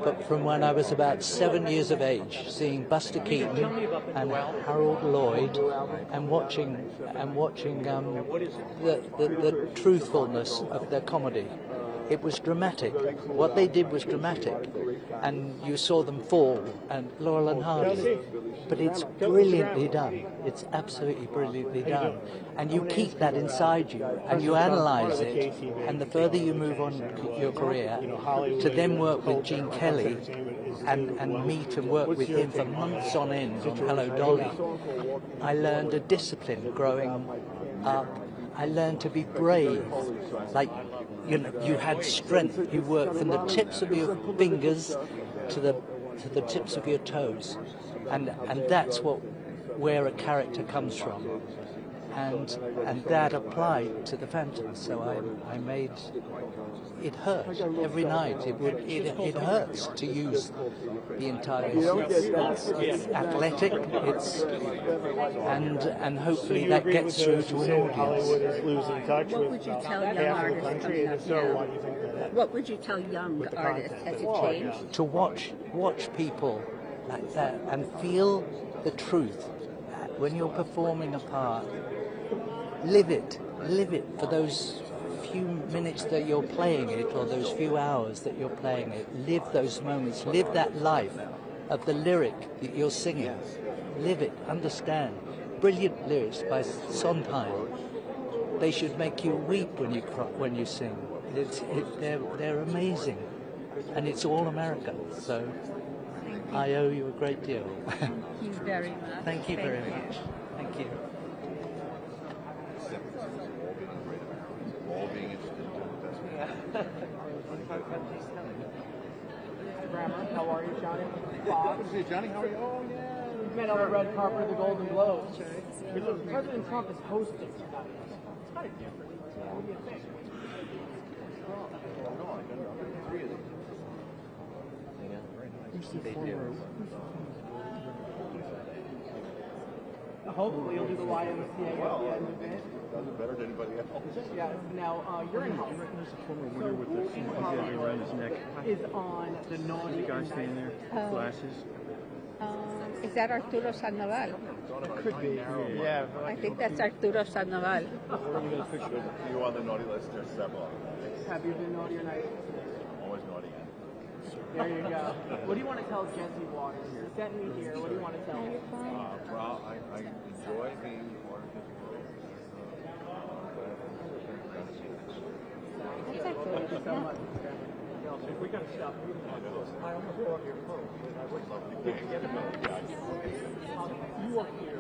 but from when I was about 7 years of age, seeing Buster Keaton and Harold Lloyd, and watching the truthfulness of their comedy. It was dramatic. What they did was dramatic, and you saw them fall, and Laurel and Hardy. But it's brilliantly done. It's absolutely brilliantly done, and you keep that inside you, and you analyse it. And the further you move on your career, to then work with Gene Kelly, and meet and work with him for months on end on Hello Dolly, I learned a discipline growing up. I learned to be brave. Like, you know, you had strength. You worked from the tips of your fingers to the tips of your toes, and that's where a character comes from, and that applied to the Phantom. So I made it hurt every night. It hurts to use the entire. It's athletic. And hopefully that gets through to an audience. What would you tell young artists coming up now? What would you tell young artists? Has it changed? To watch people like that and feel the truth when you're performing a part. Live it for those few minutes that you're playing it, or those few hours that you're playing it. Live those moments. Live that life of the lyric that you're singing. Live it. Understand. Brilliant lyrics by Sondheim. They should make you weep when you sing. They're amazing, and it's all American. So I owe you a great deal. Thank you very much. Thank you very much. Thank you. Grammar, how are you, Johnny? Bob. Hey, Johnny, how are you? Oh, yeah. We met on the red carpet of the Golden Globes. President Trump is hosting tonight. It's kind of different. What do you think? Hopefully you'll do the YMCA at the end of it. Does it better than anybody else. Yeah. Now you're in Hollywood. There's a former winner with the fuzzy around his neck. Is on the naughty. The guy standing there, glasses. Is that Arturo Sandoval? It could be. Yeah. I think that's Arturo Sandoval. You on the naughty list? There's several. Have you been naughty or nice? Always naughty. There you go. What do you want to tell Jesse Waters? You sent me here. What do you want to tell him? Well, I enjoy being part of his world. Thank you so much. We got to stop. I almost brought your phone. You are here.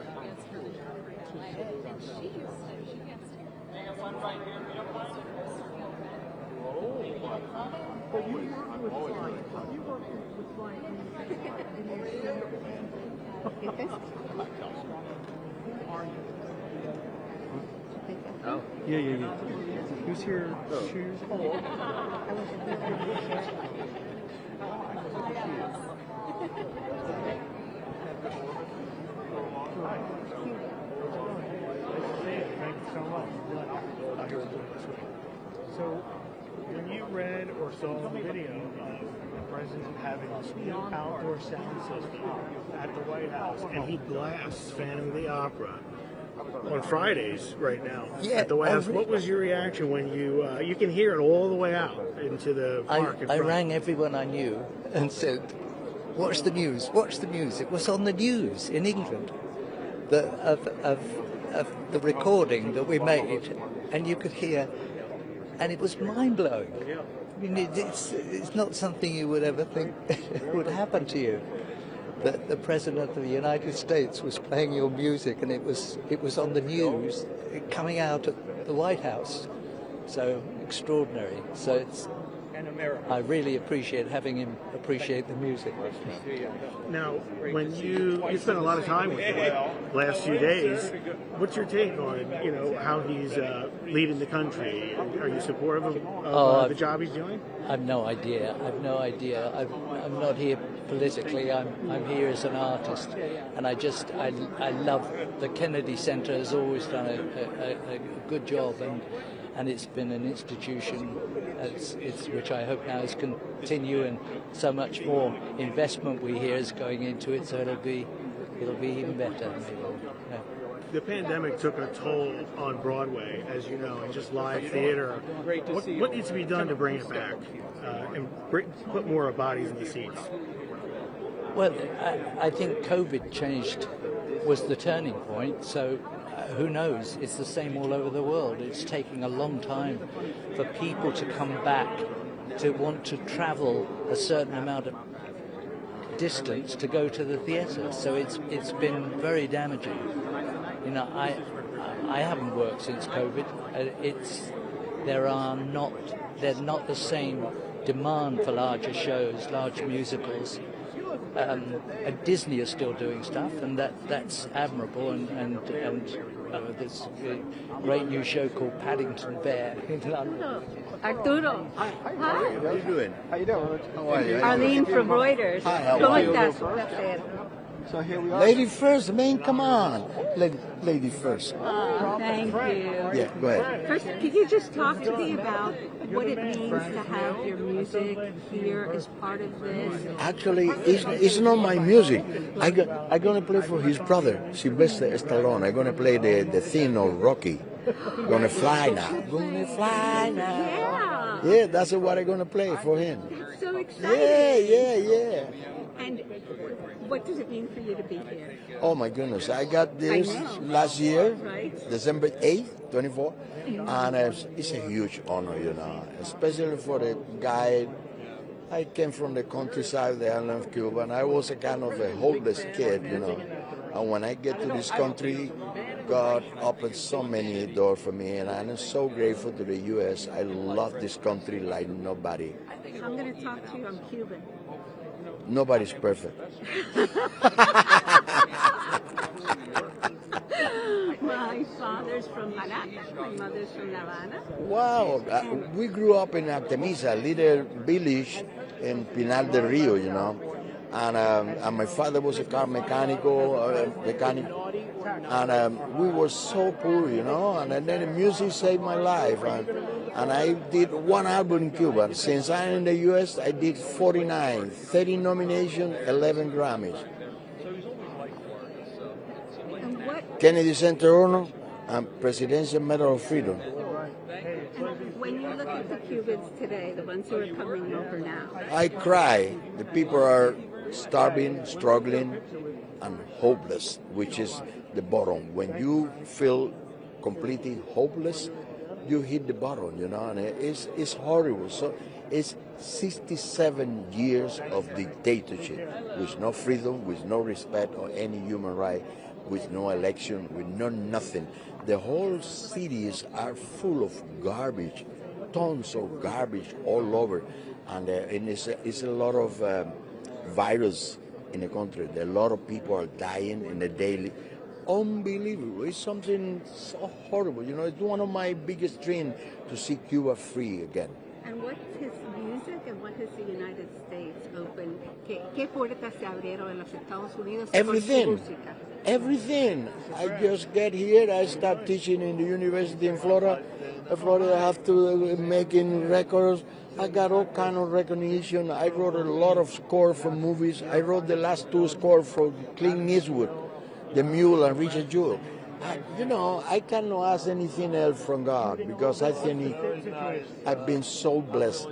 But you work with flying. You work with flying. Oh. Yeah. Who's here? Shoes? Thank you so much. So, when you read or saw the video of the president having this new outdoor sound system at the White House, and he blasts Phantom of the Opera on Fridays right now at the White House, what was your reaction when you can hear it all the way out into the park? I rang everyone I knew and said, "Watch the news! Watch the news!" It was on the news in England, of the recording that we made, and you could hear, and it was mind-blowing. I mean, it's not something you would ever think would happen to you. That the President of the United States was playing your music, and it was on the news, coming out at the White House. So extraordinary. So it's. I really appreciate having him appreciate the music. Now, when you spent a lot of time with him last few days, what's your take on how he's leading the country? Are you supportive of the job he's doing? I've no idea. I'm not here politically. I'm here as an artist, and I love the Kennedy Center has always done a good job, and it's been an institution which I hope now is continue, and so much more investment we hear is going into it, so it'll be even better. Yeah. The pandemic took a toll on Broadway, as you know, and just live theater. What needs to be done to bring it back and put more bodies in the seats? Well, I think COVID was the turning point, so who knows? It's the same all over the world. It's taking a long time for people to come back, to want to travel a certain amount of distance to go to the theatre. So it's been very damaging. You know, I haven't worked since COVID. There's not the same demand for larger shows, large musicals. Disney is still doing stuff, and that's admirable. And there's a great new show called Paddington Bear in London. Arturo. Hi. How you doing? How you doing? How are you? Arlene from Reuters. Hi, how ¿Cómo are you? estás? Un placer. So here we are. Lady first, man, come on. Lady first. Thank you. Yeah, go ahead. First, could you just talk to me about what it means to have your music here as part of this? Actually, it's not my music. I'm going to play for his brother, Sylvester Stallone. I'm going to play the theme of Rocky. Gonna fly now. Gonna fly now. Yeah, that's what I'm going to play for him. That's so exciting. Yeah. And what does it mean for you to be here? Oh my goodness, I got this last year, Right. December 8th, 24, and it's a huge honor, you know, especially for the guy. I came from the countryside, the island of Cuba, and I was a kind of a hopeless kid, you know. And when I get to this country, God opened so many doors for me, and I'm so grateful to the U.S. I love this country like nobody. I'm going to talk to you. I'm Cuban. Nobody's perfect. My father's from Caracas. My mother's from La Habana. Wow, we grew up in Artemisa, a little village in Pinar del Rio, you know. And my father was a car mechanic, and we were so poor, you know. And then the music saved my life, and I did one album in Cuba. Since I'm in the U.S., I did 49, 30 nominations, 11 Grammys. And what, Kennedy Center Honor and Presidential Medal of Freedom. and when you look at the Cubans today, the ones who are coming over now, I cry. The people are starving, struggling, and hopeless, which is the bottom. When you feel completely hopeless, you hit the bottom, you know, and it's horrible. So it's 67 years of dictatorship, with no freedom, with no respect or any human right, with no election, with no nothing. The whole cities are full of garbage, tons of garbage all over, and it's a lot of virus in the country. A lot of people are dying in the daily. Unbelievable. It's something so horrible. You know, it's one of my biggest dreams to see Cuba free again. and what is music and what has the United States opened? ¿Qué puertas se abrieron en los Estados Unidos con su Everything. música? Everything. I just get here. I start teaching in the university in Florida. Florida, I have to making records. I got all kind of recognition. I wrote a lot of score for movies. I wrote the last two scores for Clint Eastwood, The Mule and Richard Jewell. I cannot ask anything else from God, because I think I've been so blessed,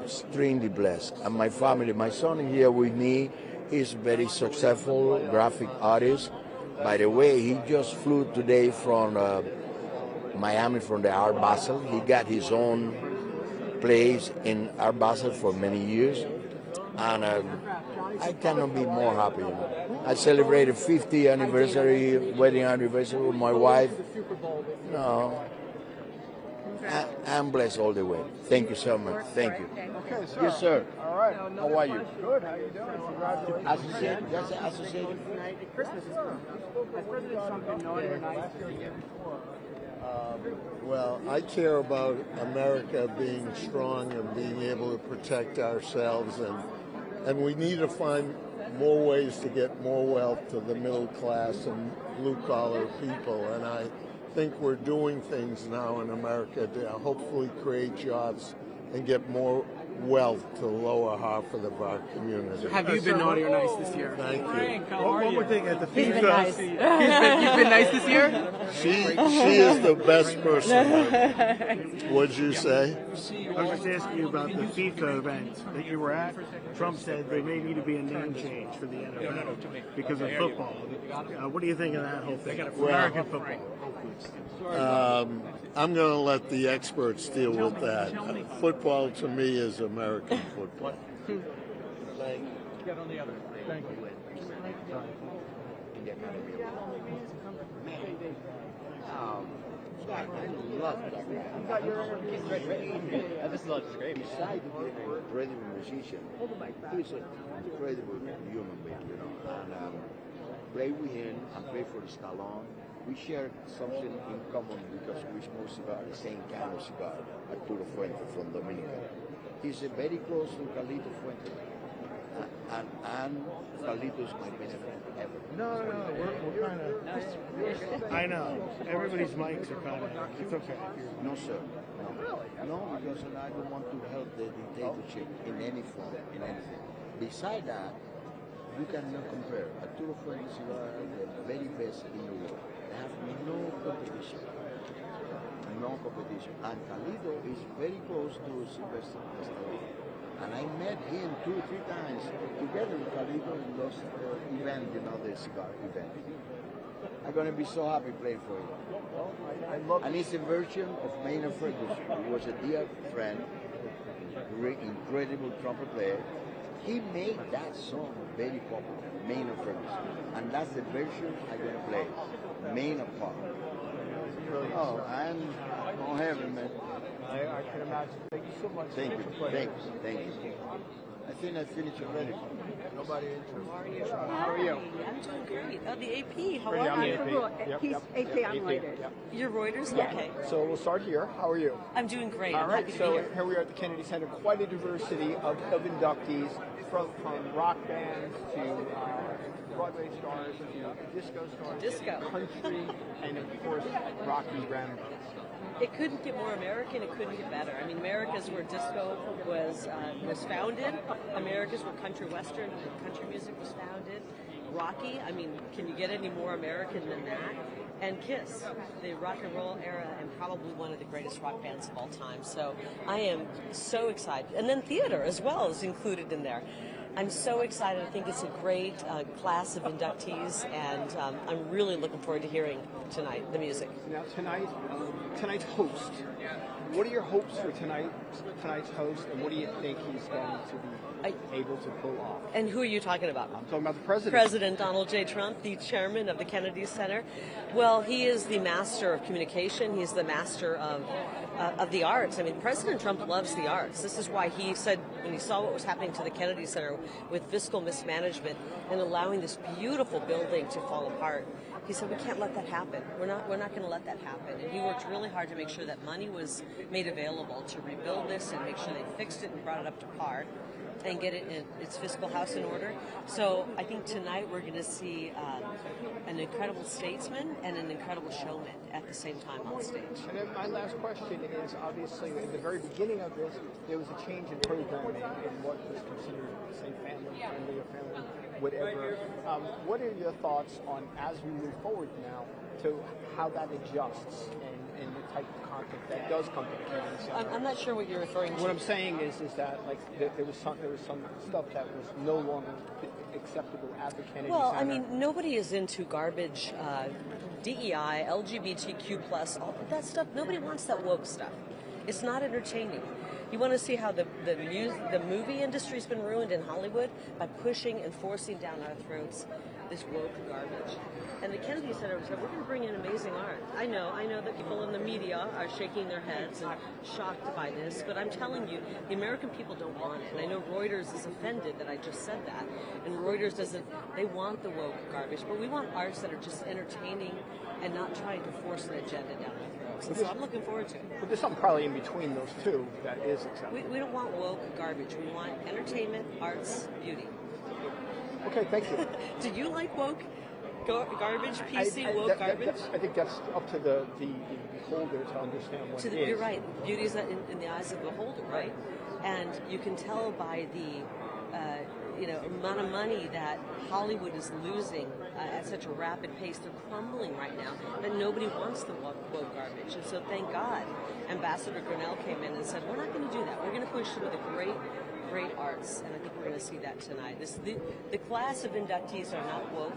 extremely blessed. And my family, my son here with me, is very successful graphic artist. By the way, he just flew today from Miami, from the Art Basel. He got his own place in Art Basel for many years, and I cannot be more happy. I celebrated 50th anniversary, wedding anniversary with my wife. I'm blessed all the way. Thank you so much. Thank you. Okay, sir. Yes, sir. All right. How are you? Good. How you doing? Congratulations. Associated? That's associated. Christmas is coming. Has President Trump been naughty or nice to you? Well, I care about America being strong and being able to protect ourselves, and we need to find more ways to get more wealth to the middle class and blue-collar people. And I think we're doing things now in America to hopefully create jobs and get more wealth to the lower half of our community. Have you been naughty or nice this year? Thank you. Frank, how One are you? more thing at the He's been FIFA. nice. You've been nice this year? She is the best person. What'd you say? I was just asking you about the FIFA event that you were at. Trump said there may need to be a name change for the NFL because of football. What do you think of that whole thing? American football. I'm going to let the experts deal with that. Football to me is American football. Get on the other. Thank you. This is great. Besides being an incredible musician, he's an incredible human being, you know. And play with him and play for Stallone. We share something in common because we smoke cigar, the same kind of cigar, Arturo Fuente from Dominica. He's very close to Carlito Fuente. And Carlito's my best friend ever. No, we're kind of. I know. Everybody's mics are kind of. It's okay. No, sir. No, because I don't want to help the dictatorship in any form, in anything. Besides that, you cannot compare. Arturo Fuente cigar, the very best in the world. They have no competition. No competition. And Carlito is very close to Sylvester Stallone. And I met him 2 or 3 times together with Carlito in those events, you know, the cigar event. I'm going to be so happy playing for him. And it's a version of Maynard Ferguson, who was a dear friend, incredible trumpet player. He made that song very popular, Maynard Ferguson. And that's the version I'm going to play, Maynard Park. Oh, I'm on heaven, man. I can imagine. Thank you so much. Thank you. Thank you. I think I finished already. Nobody interested. How are you? I'm doing great. Oh, the AP. How I'm are the you? AP. He's AP. I'm Reuters. Yep. You're Reuters? Yeah. Okay. So we'll start here. How are you? I'm doing great. All I'm right. happy to So be here. here we are at the Kennedy Center. Quite a diversity of inductees from rock bands to Broadway stars to disco stars, Disco. country, and of course Rocky Rambo. It couldn't get more American. It couldn't get better. I mean, America's where disco was founded. America's where country western and country music was founded. Rocky. I mean, can you get any more American than that? And Kiss, the rock and roll era, and probably one of the greatest rock bands of all time. So I am so excited. And then theater as well is included in there. I'm so excited. I think it's a great class of inductees, and I'm really looking forward to hearing tonight the music. Now tonight's host. What are your hopes for tonight's host, and what do you think he's going to be able to pull off? And who are you talking about? I'm talking about the president. President Donald J. Trump, the chairman of the Kennedy Center. Well, he is the master of communication. He's the master of the arts. I mean, President Trump loves the arts. This is why he said, when he saw what was happening to the Kennedy Center with fiscal mismanagement and allowing this beautiful building to fall apart, he said, we can't let that happen. We're not going to let that happen. And he worked really hard to make sure that money was made available to rebuild this and make sure they fixed it and brought it up to par and get it in its fiscal house in order. So I think tonight we're going to see an incredible statesman and an incredible showman at the same time on stage. And then my last question is, obviously, at the very beginning of this, there was a change in programming in what was considered, say, family-friendly or family whatever. What are your thoughts on, as we move forward now, to how that adjusts and the type of content that does come to the Kennedy Center? I'm not sure what you're referring to. What I'm saying is that like there was some stuff that was no longer acceptable at the Kennedy Center. Well, I mean, nobody is into garbage, DEI, LGBTQ+, all of that stuff. Nobody wants that woke stuff. It's not entertaining. You want to see how the movie industry's been ruined in Hollywood by pushing and forcing down our throats this woke garbage. And the Kennedy Center said, we're going to bring in amazing art. I know that people in the media are shaking their heads and shocked by this, but I'm telling you, the American people don't want it. And I know Reuters is offended that I just said that. And Reuters they want the woke garbage, but we want arts that are just entertaining and not trying to force an agenda down our throats. And so I'm looking forward to it. But there's something probably in between those two that is acceptable. We don't want woke garbage. We want entertainment, arts, beauty. Okay, thank you. Did you like woke? Garbage, PC, woke garbage? I think that's up to the beholder to understand what it is. You're right. Beauty is in the eyes of the beholder, right? And you can tell by the amount of money that Hollywood is losing at such a rapid pace. They're crumbling right now, that nobody wants the woke garbage. And so thank God Ambassador Grinnell came in and said, we're not going to do that. We're going to push some of the great arts, and I think we're going to see that tonight. The class of inductees are not woke.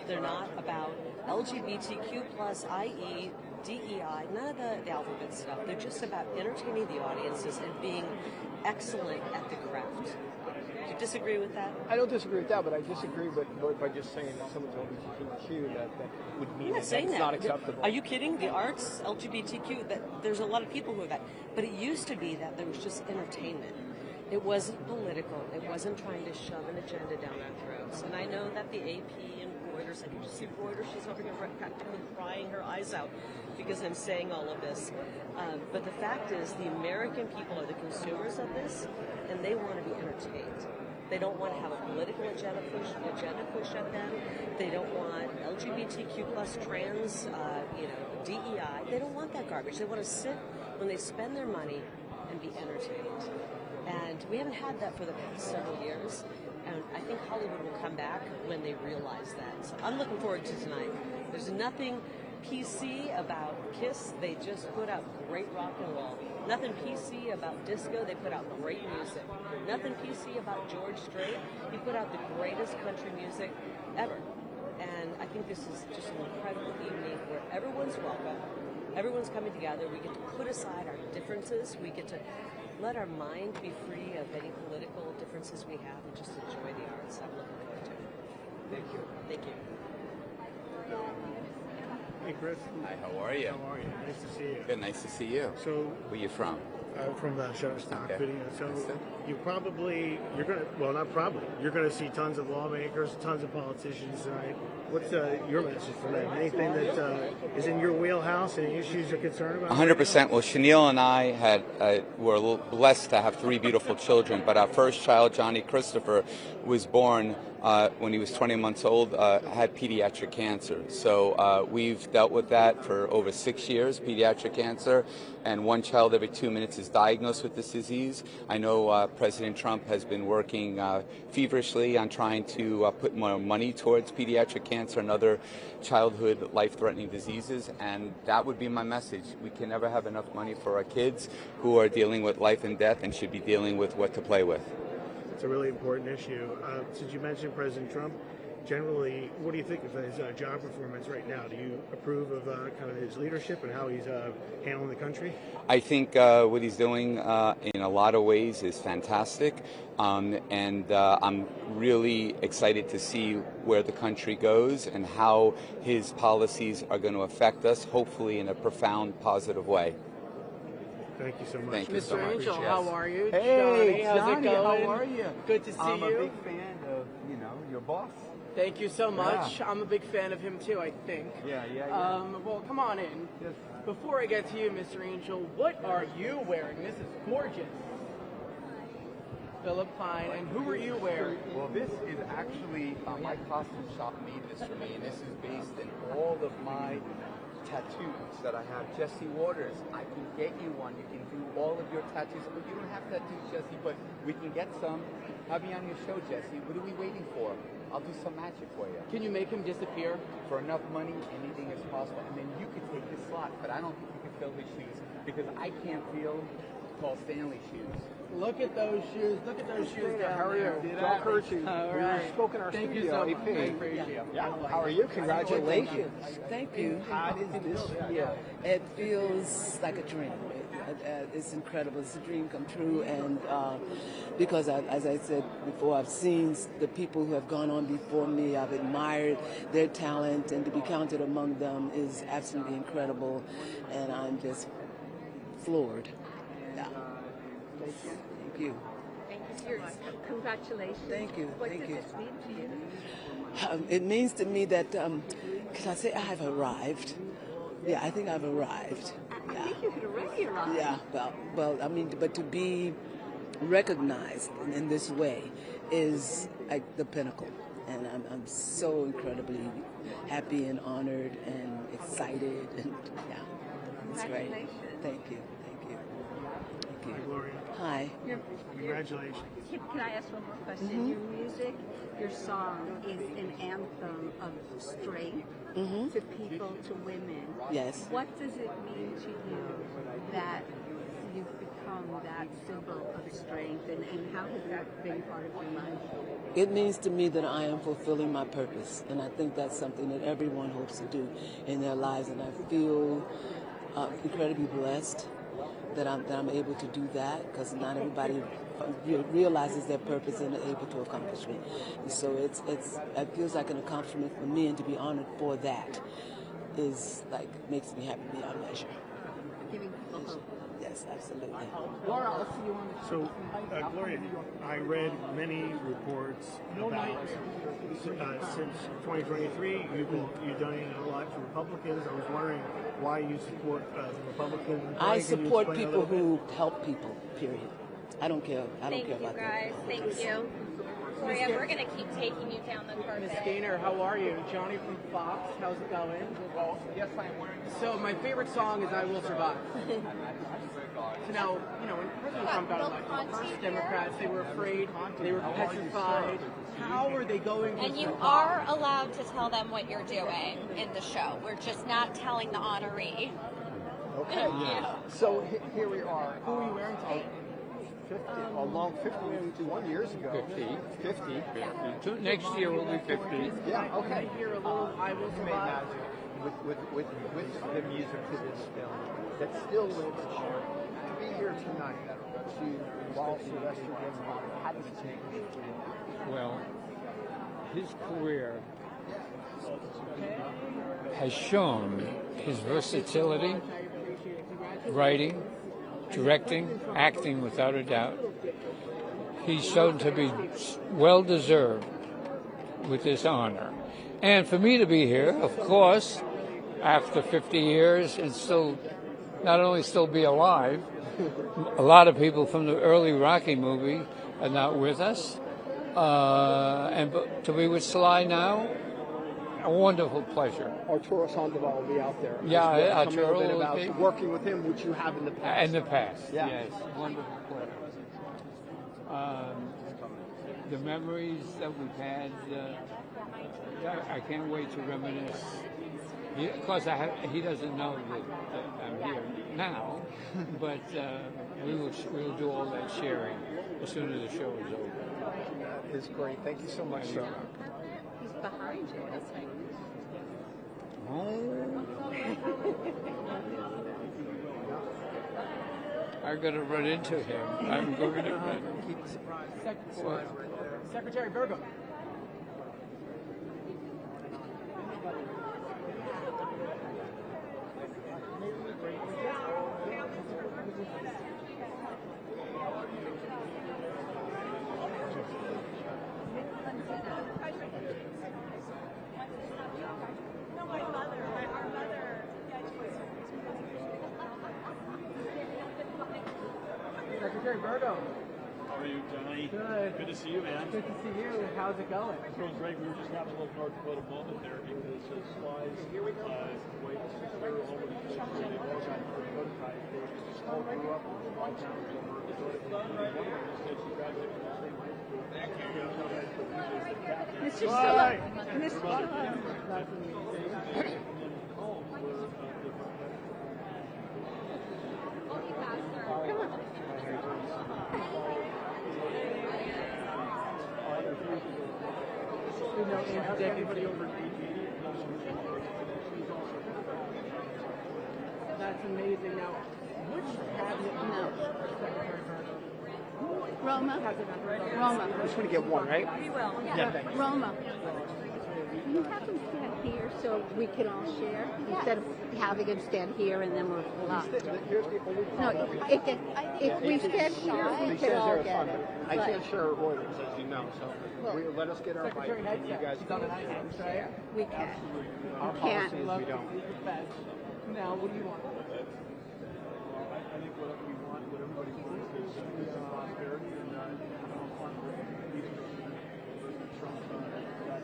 They're not about LGBTQ+, i.e., DEI, none of the alphabet stuff. They're just about entertaining the audiences and being excellent at the craft. Do you disagree with that? I don't disagree with that, but I disagree by just saying that someone's LGBTQ, that would mean that's not acceptable. Are you kidding? The arts, LGBTQ, there's a lot of people who are that. But it used to be that there was just entertainment. It wasn't political. It wasn't trying to shove an agenda down our throats. And I know that the AP and Reuters, I can just see Reuters, she's over here practically crying her eyes out because I'm saying all of this. But the fact is, the American people are the consumers of this, and they want to be entertained. They don't want to have a political agenda pushed at them. They don't want LGBTQ+ trans, DEI. They don't want that garbage. They want to sit when they spend their money and be entertained. And we haven't had that for the past several years. And I think Hollywood will come back when they realize that. So I'm looking forward to tonight. There's nothing PC about Kiss. They just put out great rock and roll. Nothing PC about disco. They put out great music. Nothing PC about George Strait. He put out the greatest country music ever. And I think this is just an incredible evening where everyone's welcome. Everyone's coming together. We get to put aside our differences. We get to let our mind be free of any political differences we have and just enjoy the arts. I'm looking forward to it. Thank you. Thank you. Hey, Chris. Hi, how are you? How are you? Nice to see you. Good, nice to see you. So, where you from? From Shutterstock Okay. Video. So you're gonna see tons of lawmakers, tons of politicians tonight. What's your message for them? Anything that is in your wheelhouse? Any issues you're concerned about? 100%. Well, Chenille and I were a little blessed to have 3 beautiful children, but our first child, Johnny Christopher, was born when he was 20 months old, had pediatric cancer. So we've dealt with that for over 6 years, pediatric cancer, and 1 child every 2 minutes is diagnosed with this disease. I know President Trump has been working feverishly on trying to put more money towards pediatric cancer and other childhood life-threatening diseases, and that would be my message. We can never have enough money for our kids who are dealing with life and death and should be dealing with what to play with. It's a really important issue. Since you mentioned President Trump, generally, what do you think of his job performance right now? Do you approve of kind of his leadership and how he's handling the country? I think what he's doing in a lot of ways is fantastic, and I'm really excited to see where the country goes and how his policies are going to affect us, hopefully in a profound, positive way. Thank you so much. Thank you so Mr. much. Angel, Yes. how are you? Hey, Johnny, how's it going? how are you? Good to see I'm you. a big fan of, your boss. Thank you so much. I'm a big fan of him too, I think. Yeah. Well, come on in. Yes. Before I get to you, Mr. Angel, what are you wearing? This is gorgeous. Philip Klein, and who are you wearing? Well, this is actually my costume shop made this for me, and this is based in all of my tattoos that I have. Jesse Waters, I can get you one. You can do all of your tattoos. But you don't have tattoos, Jesse, but we can get some. Have me on your show, Jesse. What are we waiting for? I'll do some magic for you. Can you make him disappear? For enough money, anything is possible. And then you could take his slot, but I don't think you can fill his shoes because I can't feel Paul Stanley shoes. Look at those shoes. Look at those shoes down How are you? there. John Kersey. All We right. were spoken our Thank you studio. so much. AP. I appreciate it. How are you? Congratulations. Thank you. How does this feel? It feels like a dream. It's incredible. It's a dream come true. And because, as I said before, I've seen the people who have gone on before me. I've admired their talent, and to be counted among them is absolutely incredible. And I'm just floored. Yeah. Thank you. Congratulations. Thank you. What Thank does you. this mean to you? It means to me that, can I say I've arrived? Yeah, I think I've arrived. I think you could already arrive. Yeah, well, I mean, but to be recognized in this way is like the pinnacle. And I'm so incredibly happy and honored and excited, and yeah, it's great. Thank you, thank you, thank you. Hi, Gloria. Hi. Congratulations. Can I ask one more question? Mm-hmm. Your music, your song is an anthem of strength Mm-hmm. to people, to women. Yes. What does it mean to you that you've become that symbol of strength, and how has that been part of your life? It means to me that I am fulfilling my purpose, and I think that's something that everyone hopes to do in their lives, and I feel incredibly blessed that I'm able to do that, because not everybody realizes their purpose and are able to accomplish it. And so it feels like an accomplishment for me, and to be honored for that is like makes me happy beyond measure. Giving people hope. Yes, absolutely. Laura, I'll see you on the So, Gloria, I read many reports about since 2023, you've done a lot for Republicans. I was wondering why you support the Republican Party. I Can you support explain a people little bit? who help people, period. I don't care. I don't care about that. Thank you. Gloria, we're going to keep taking you down the carpet. Miss Gaynor, how are you? Johnny from Fox, how's it going? Well, yes, I am wearing. So my favorite song is "I Will Survive." So now, when President Trump got elected, the first Democrats, they were afraid, they were petrified. How are they going to And you survive? are allowed to tell them what you're doing in the show. We're just not telling the honoree. Okay. So here we are. Who are you wearing today? 51 years ago. 50. Next year will be 50. Yeah, okay. Hear a little "I Will Survive." With the music to this film, that's still a little bit short. To be here tonight, while Sylvester Stallone hadn't changed. Well, his career has shown his versatility, writing, directing, acting without a doubt. He's shown to be well deserved with this honor. And for me to be here, of course, after 50 years and still, not only still be alive, a lot of people from the early Rocky movie are not with us. And to be with Sly now, a wonderful pleasure. Arturo Sandoval will be out there. Yeah, Arturo Arturo about will be working with him, which you have in the past. In the past, Yeah. yes, wonderful pleasure. The memories that we've had, I can't wait to reminisce. Of course, he doesn't know that I'm here now, but we'll do all that sharing as soon as the show is over. That is great. Thank you so much, sir. He's behind you. I'm going to run into him. I'm going to run. Secretary Virgo. Secretary Virgo. How are you, Johnny? Good. Good to see you, man. Good to see you. How's it going? It's going great. We were just having a little North Dakota moment there because Sly's wife and sister over the place where they all got prototyped. They all grew up in small towns over North Dakota. One of them just said she graduated from the same high school. Thank you. Mr. Stallone. Mr. That's amazing. Now, which cabinet? No. Roma. I'm just going to get one, right? We will. Yeah, thanks. Roma. Can you have him stand here so we can all share instead of having him stand here and then we're blocked? No, if we stand here, we can all get it. I can't share Reuters, as you know, so let us get our bite. And you guys can. We can. Our We policy is can't. we don't. Now, what do you want? I think what we want, what everybody wants is peace and prosperity, and Trump got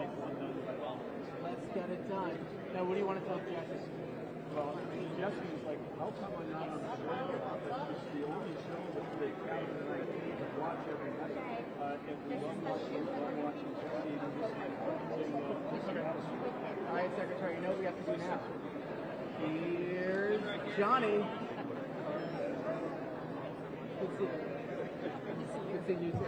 make one done by all. Let's get it done. Now, what do you want to tell Jesse? Well, I mean, Jesse is like, how come I'm not on the board here? It's the only show that the captain and I came to watch every night. And we love watching Jesse and just Okay. All right, Secretary, you know what we have to do now. Here's Johnny. Good seeing you too.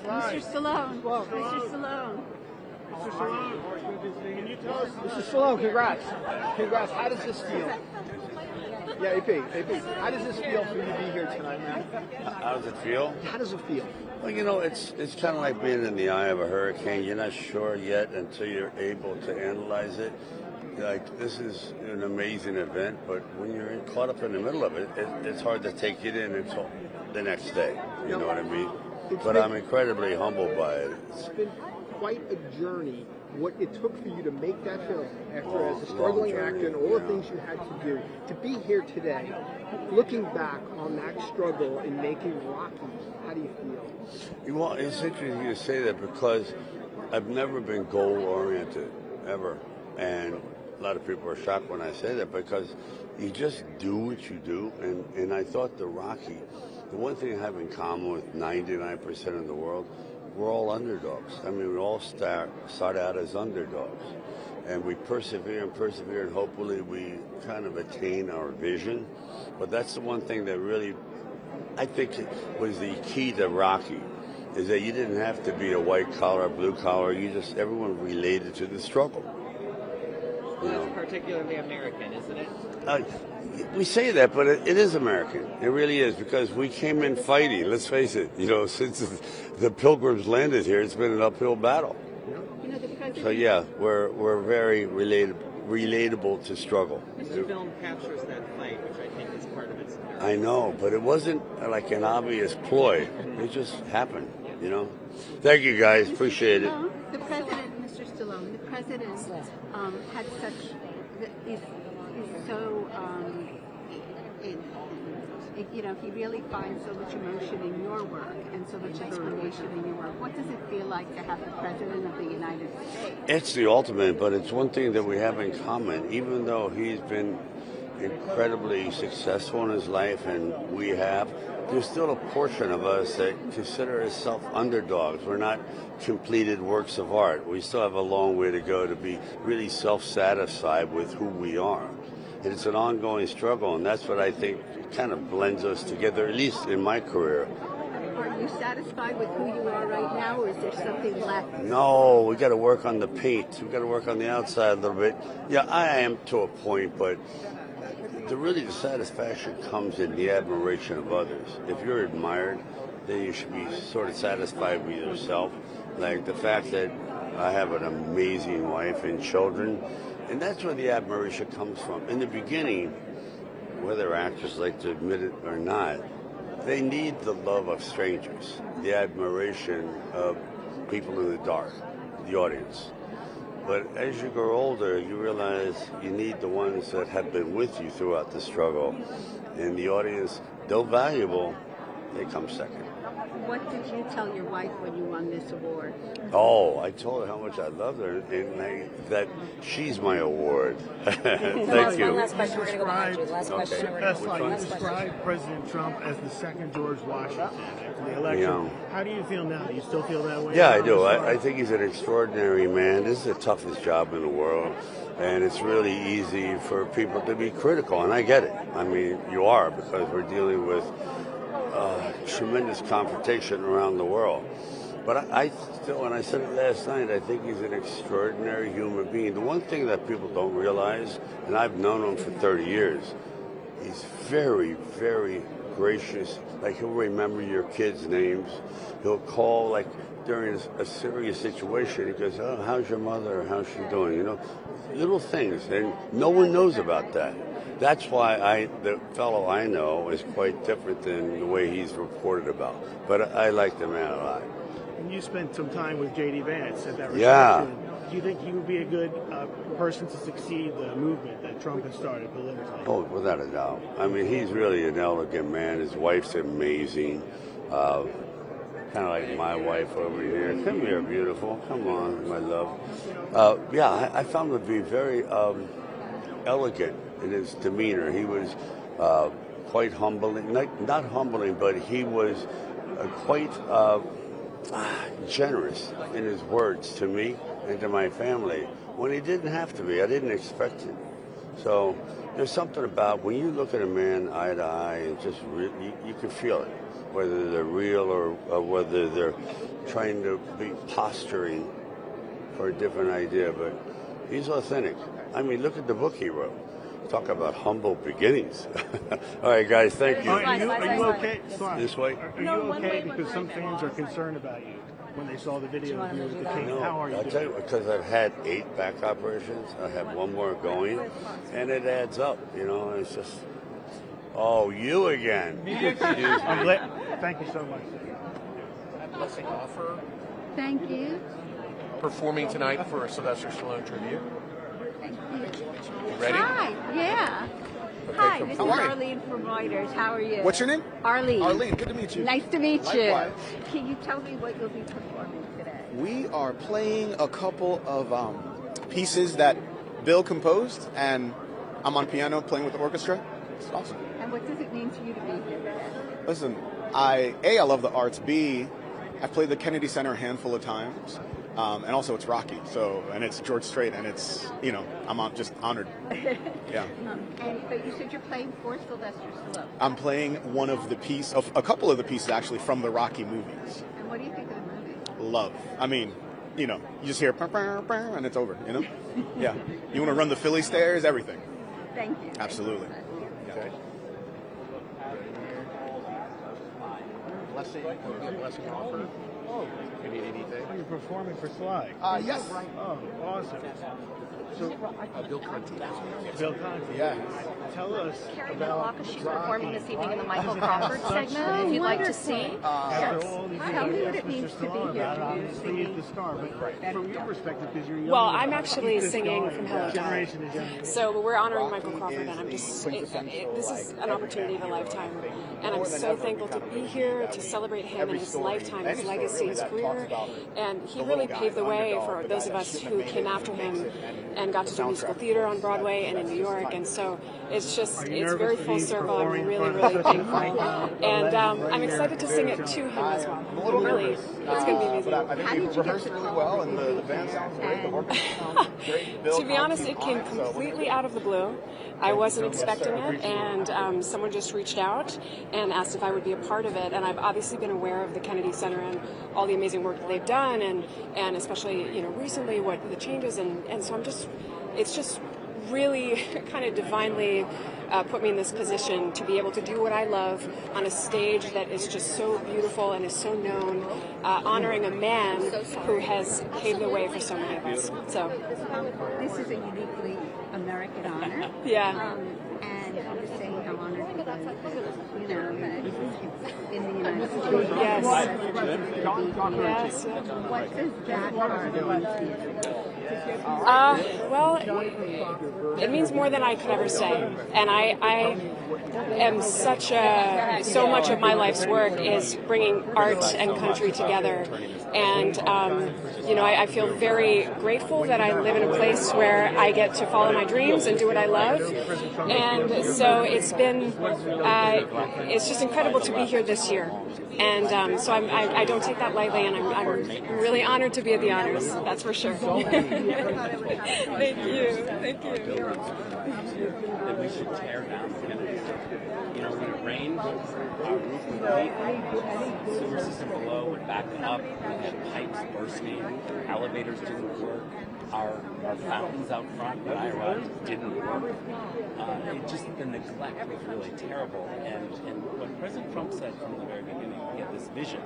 Mr. Stallone. Mr. Stallone. Mr. Stallone, can you tell us? Mr. Stallone, congrats. Congrats. How does this feel? Yeah, AP. How does this feel for you to be here tonight, man? How does it feel? How does it feel? Well, you know, it's kind of like being in the eye of a hurricane. You're not sure yet until you're able to analyze it. Like, this is an amazing event, but when you're caught up in the middle of it, it's hard to take it in until the next day. You know what I mean? But I'm incredibly humbled by it. It's been quite a journey, what it took for you to make that film after as a struggling actor and all the things you had to do. To be here today, looking back on that struggle in making Rocky, how do you feel? Well, it's interesting you say that because I've never been goal-oriented, ever. And a lot of people are shocked when I say that because you just do what you do. And I thought the Rocky, the one thing I have in common with 99% of the world, we're all underdogs. I mean, we all start out as underdogs. And we persevere, and hopefully we kind of attain our vision. But that's the one thing that really, I think, was the key to Rocky, is that you didn't have to be a white collar, blue collar. Everyone related to the struggle. Well, that's particularly American, isn't it? We say that, but it is American. It really is, because we came in fighting. Let's face it. You know, since the Pilgrims landed here, it's been an uphill battle. So yeah, we're very relatable to struggle. The film captures that fight, which I think is part of its narrative. I know, but it wasn't like an obvious ploy. It just happened. You know. Thank you, guys. Appreciate it. The president, Mr. Stallone, the president had such, is so, he really finds so much emotion in your work and so much inspiration in your work. What does it feel like to have the president of the United States? It's the ultimate, but it's one thing that we have in common. Even though he's been incredibly successful in his life, and we have, there's still a portion of us that consider ourselves underdogs. We're not completed works of art. We still have a long way to go to be really self-satisfied with who we are. And it's an ongoing struggle, and that's what I think kind of blends us together, at least in my career. Are you satisfied with who you are right now, or is there something left? No, we got to work on the paint. We got to work on the outside a little bit. Yeah, I am to a point, but the satisfaction comes in the admiration of others. If you're admired, then you should be sort of satisfied with yourself. Like the fact that I have an amazing wife and children, and that's where the admiration comes from. In the beginning, whether actors like to admit it or not, they need the love of strangers, the admiration of people in the dark, the audience. But as you grow older, you realize you need the ones that have been with you throughout the struggle. And the audience, though valuable, they come second. What did you tell your wife when you won this award? Oh, I told her how much I loved her, and that she's my award. Thank you. One last question. We're going to go behind you. Last question. You described President Trump as the second George Washington after the election. Yeah. How do you feel now? Do you still feel that way? Yeah, I do. I think he's an extraordinary man. This is the toughest job in the world, and it's really easy for people to be critical, and I get it. I mean, you are, because we're dealing with tremendous confrontation around the world. But I still, and I said it last night, I think he's an extraordinary human being. The one thing that people don't realize, and I've known him for 30 years, he's very, very gracious. Like, he'll remember your kids' names. He'll call, like, during a serious situation, he goes, "Oh, how's your mother? How's she doing?" You know, little things, and no one knows about that. That's why the fellow I know is quite different than the way he's reported about. But I like the man a lot. And you spent some time with J.D. Vance at that reception. Yeah. Do you think he would be a good person to succeed the movement that Trump has started politically? Oh, without a doubt. I mean, he's really an elegant man. His wife's amazing. Kind of like my wife over here. Come here, beautiful. Come on, my love. Yeah, I found him to be very elegant in his demeanor. He was quite humbling. Not humbling, but he was quite generous in his words to me and to my family when he didn't have to be. I didn't expect it. So there's something about when you look at a man eye to eye and just you can feel it, whether they're real or whether they're trying to be posturing for a different idea. But he's authentic. I mean, look at the book he wrote. Talk about humble beginnings. All right, guys, thank you. Are you okay? This way? Are you okay? Because some fans are concerned about you when they saw the video of you with the king. No, How are you I'll doing? tell you, because I've had 8 back operations. I have 1 more going, and it adds up, you know. It's just, oh, you again. Excuse me. Thank you so much. Blessing offer. Thank you. Performing tonight for a Sylvester Stallone tribute. Thank you. You ready? Hi, yeah. Okay, Hi, this is how are you? Arlene from Reuters. How are you? What's your name? Arlene. Arlene, good to meet you. Nice to meet Likewise. you. Can you tell me what you'll be performing today? We are playing a couple of pieces that Bill composed, and I'm on piano playing with the orchestra. It's awesome. And what does it mean to you to be here today? Listen, I love the arts. B, I've played the Kennedy Center a handful of times. And also it's Rocky, and it's George Strait, and it's, I'm just honored. Yeah. But you said you're playing for Sylvester Stallone. I'm playing a couple of the pieces actually from the Rocky movies. And what do you think of the movie? Love. I mean, you just hear "Bah, bah, bah," and it's over, Yeah. You want to run the Philly stairs, everything. Thank you. Absolutely. Okay. Blessing offer. Oh, you need anything? Oh, you're performing for Sly. Yes. Oh, awesome. So, Bill Conti. Bill Conti. Yeah. Tell us Carrie about Whitlock, she's Rocky. performing this evening in the Michael Has it Crawford had such segment, if you'd like to wonderful- see. After all these Tell me years, what it means Mr. to be Stallone, here. obviously he's the star, but from your perspective, because you're young. Well, I'm actually singing from Hello Generation to generation. So we're honoring Michael Crawford, and I'm just, this is an opportunity of a lifetime. And I'm so thankful to be here to celebrate him and his lifetime, his legacy, his career. And he really paved the way for those of us who came after him and got to do musical theater on Broadway and in New York. And so it's very full circle. I'm really, really thankful. And I'm excited to sing it to him as well. I'm really, it's going to be amazing. I think you rehearsed really well, and the band sounds great. The orchestra sounds great. Bill To be honest, Conti it came on so completely out of the blue. I wasn't expecting it, and someone just reached out and asked if I would be a part of it. And I've obviously been aware of the Kennedy Center and all the amazing work that they've done, and especially recently what the changes, and so it's just really kind of divinely put me in this position to be able to do what I love on a stage that is just so beautiful and is so known, honoring a man who has paved the way for so many of us. So This is a uniquely American honor. Yeah. And I'm just saying how honored it is that, in the United States. Yes. Yes. What does that honor mean to you? Well, it means more than I could ever say, and I am so much of my life's work is bringing art and country together, and I feel very grateful that I live in a place where I get to follow my dreams and do what I love, and so it's been it's just incredible to be here this year, and so I don't take that lightly, and I'm really honored to be at the honors. That's for sure. Thank you. That we should tear down Kennedy. When it rained, our roof would leak, sewer system below would back up, we had pipes bursting, elevators didn't work, our fountains out front when I arrived didn't work. The neglect was really terrible. And what President Trump said from the very beginning, he had this vision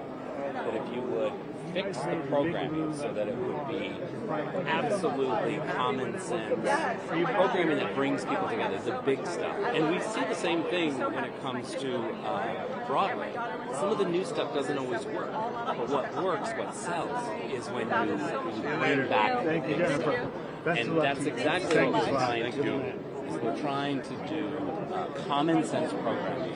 that if you would fix the programming so that it would be absolutely common sense programming that brings people together, the big stuff. And we see the same thing when it comes to Broadway. Some of the new stuff doesn't always work, but what works, what sells, is when you bring back the big stuff. And that's exactly what we're trying to do. Is we're trying to do common sense programming.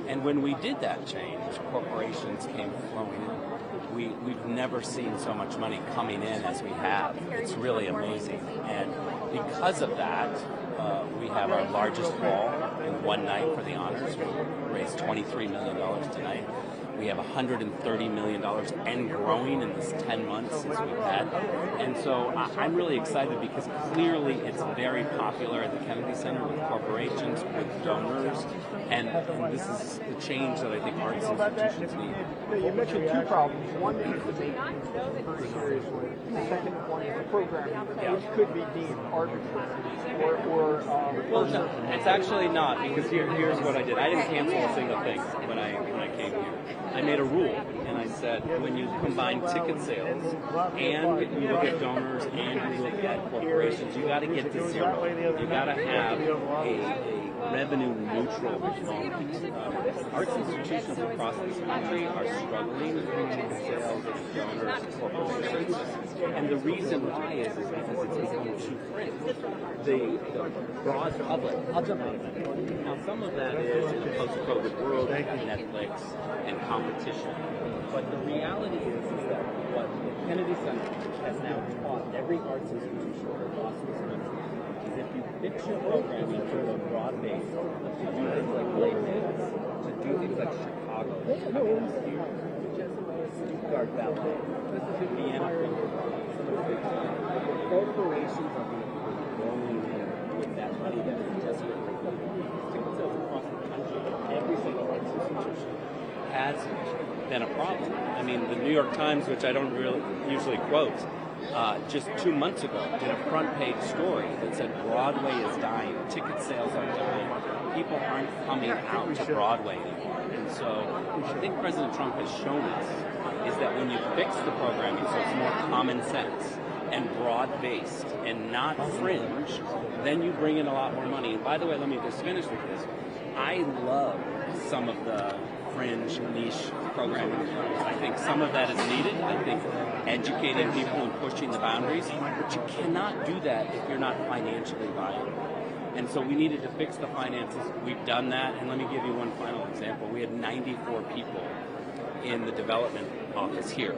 And when we did that change, corporations came flowing in. We've never seen so much money coming in as we have. It's really amazing. And because of that, we have our largest ball in one night for the honors. We raised $23 million tonight. We have $130 million and growing in this 10 months since we've had. And so I'm really excited because clearly it's very popular at the Kennedy Center with corporations, with donors, and this is the change that I think arts institutions need. You mentioned two problems. One is the making very seriously. The second one is the programming, which could be deemed arbitrary or well, no, it's actually not, because here's what I did. I didn't cancel a single thing when I came here. I made a rule, and I said when you combine ticket sales and you look at donors and you look at corporations, you got to get to zero. You got to have a revenue neutral moment. Arts institutions across this country are struggling with ticket sales, donors, corporations, and the reason why is because it's become too fringe. The broad public, now some of that is in the post-COVID world, Netflix and competition. But the reality is that what the Kennedy Center has now taught every arts institution across this country is if you fix your programming to a broad base, to do things like play theaters, to do things like Chicago, Stuttgart Ballet, Vienna, some of the big corporations are going to be rolling in with that money that is desperately ticket sales across the country. Every single arts institution has been a problem. I mean, the New York Times, which I don't really usually quote, just 2 months ago did a front page story that said Broadway is dying, ticket sales are dying, people aren't coming out to Broadway anymore. And so I think President Trump has shown us is that when you fix the programming so it's more common sense and broad-based and not fringe, then you bring in a lot more money. And by the way, let me just finish with this. I love some of the fringe niche programming. I think some of that is needed. I think educating people and pushing the boundaries, but you cannot do that if you're not financially viable. And so we needed to fix the finances. We've done that, and let me give you one final example. We had 94 people in the development office here.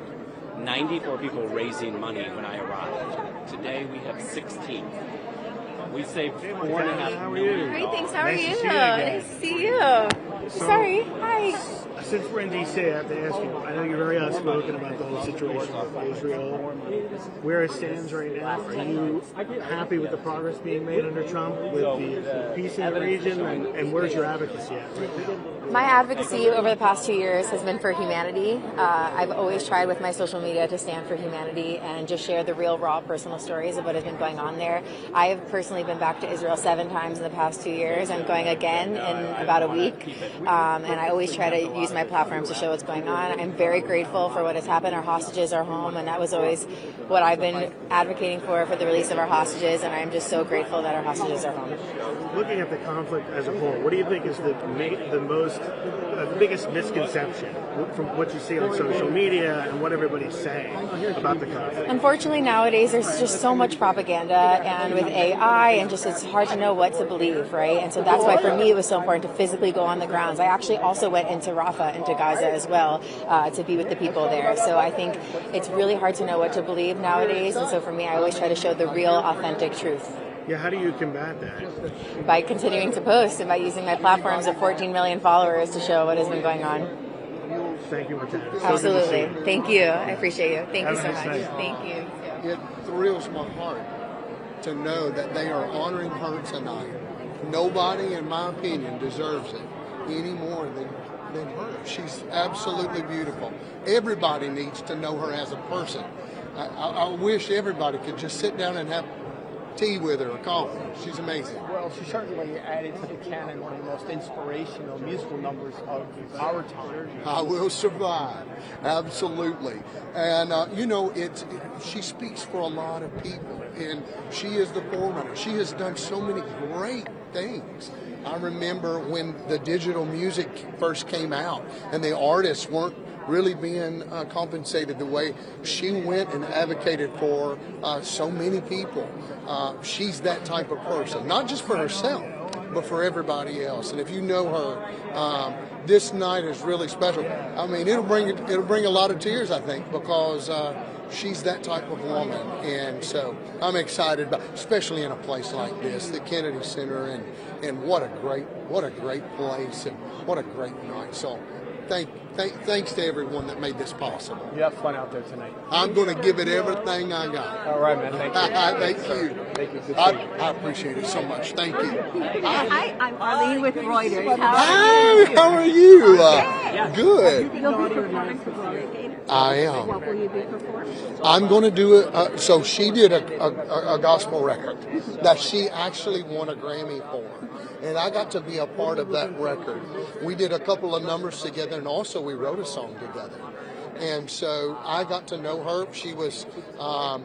94 people raising money when I arrived. Today we have 16. We saved $4.5 million. Great, thanks. How are you? Nice to see you. Sorry. Hi. Since we're in D.C., I have to ask you, I know you're very outspoken about the whole situation with Israel, where it stands right now. Are you happy with the progress being made under Trump with the peace in the region, and where's your advocacy at right now? My advocacy over the past 2 years has been for humanity. I've always tried with my social media to stand for humanity and just share the real, raw, personal stories of what has been going on there. I have personally been back to Israel 7 times in the past 2 years. I'm going again in about a week, and I always try to use my platform to show what's going on. I'm very grateful for what has happened. Our hostages are home, and that was always what I've been advocating for the release of our hostages, and I'm just so grateful that our hostages are home. Looking at the conflict as a whole, what do you think is the biggest misconception from what you see on social media and what everybody's saying about the conflict? Unfortunately, nowadays there's just so much propaganda, and with AI, and just it's hard to know what to believe, right? And so that's why for me it was so important to physically go on the grounds. I actually also went into Rafah, into Gaza as well, to be with the people there. So I think it's really hard to know what to believe nowadays, and so for me I always try to show the real, authentic truth. Yeah, how do you combat that? By continuing to post and by using my platforms of 14 million followers to show what has been going on. Thank you, Martina. Absolutely. Thank you. I appreciate you. Thank you so much. Thank you. It thrills my heart to know that they are honoring her tonight. Nobody, in my opinion, deserves it any more than her. She's absolutely beautiful. Everybody needs to know her as a person. I wish everybody could just sit down and have tea with her or coffee. She's amazing. Well, she certainly added to the canon one of the most inspirational musical numbers of our time. I Will Survive. Absolutely. And, she speaks for a lot of people, and she is the forerunner. She has done so many great things. I remember when the digital music first came out and the artists weren't really being compensated the way she went and advocated for so many people. She's that type of person, not just for herself, but for everybody else. And if you know her, this night is really special. I mean, it'll bring a lot of tears, I think, because she's that type of woman. And so I'm excited about, especially in a place like this, the Kennedy Center, and what a great place and what a great night. So thanks to everyone that made this possible. You have fun out there tonight. I'm going to give it everything I got. All right, man. Thank you. Thank you. Good I appreciate it so much. Thank you. Hi, I'm Arlene with Reuters. Hi, how are you? Good. You'll be performing for Gloria Gaynor. I am. What will you be performing? I'm going to do it. So she did a gospel record that she actually won a Grammy for. And I got to be a part of that record. We did a couple of numbers together, and also we wrote a song together. And so I got to know her. She was, of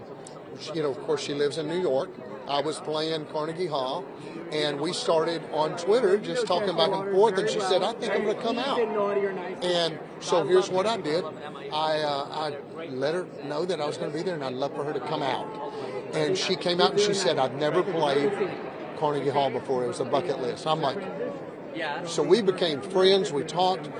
course, she lives in New York. I was playing Carnegie Hall, and we started on Twitter just talking back and forth, and she said, I think I'm going to come out. And so here's what I did. I let her know that I was going to be there, and I'd love for her to come out. And she came out, and she said, I've never played Carnegie Hall before. It was a bucket list. I'm like, so we became friends. We talked.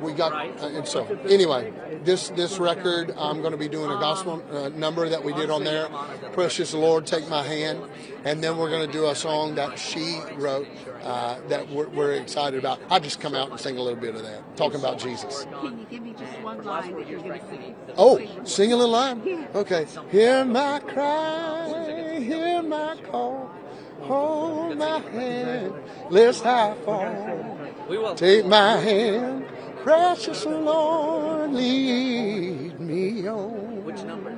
We got, and so anyway, this record, I'm going to be doing a gospel number that we did on there, Precious Lord, Take My Hand, and then we're going to do a song that she wrote that we're excited about. I'll just come out and sing a little bit of that, talking about Jesus. Can you give me just one line that you're going to sing? Oh, sing a little line? Okay. Hear my cry, hear my call, hold my hand, lest I fall. Take my hand. Precious Lord, lead me on. Which number?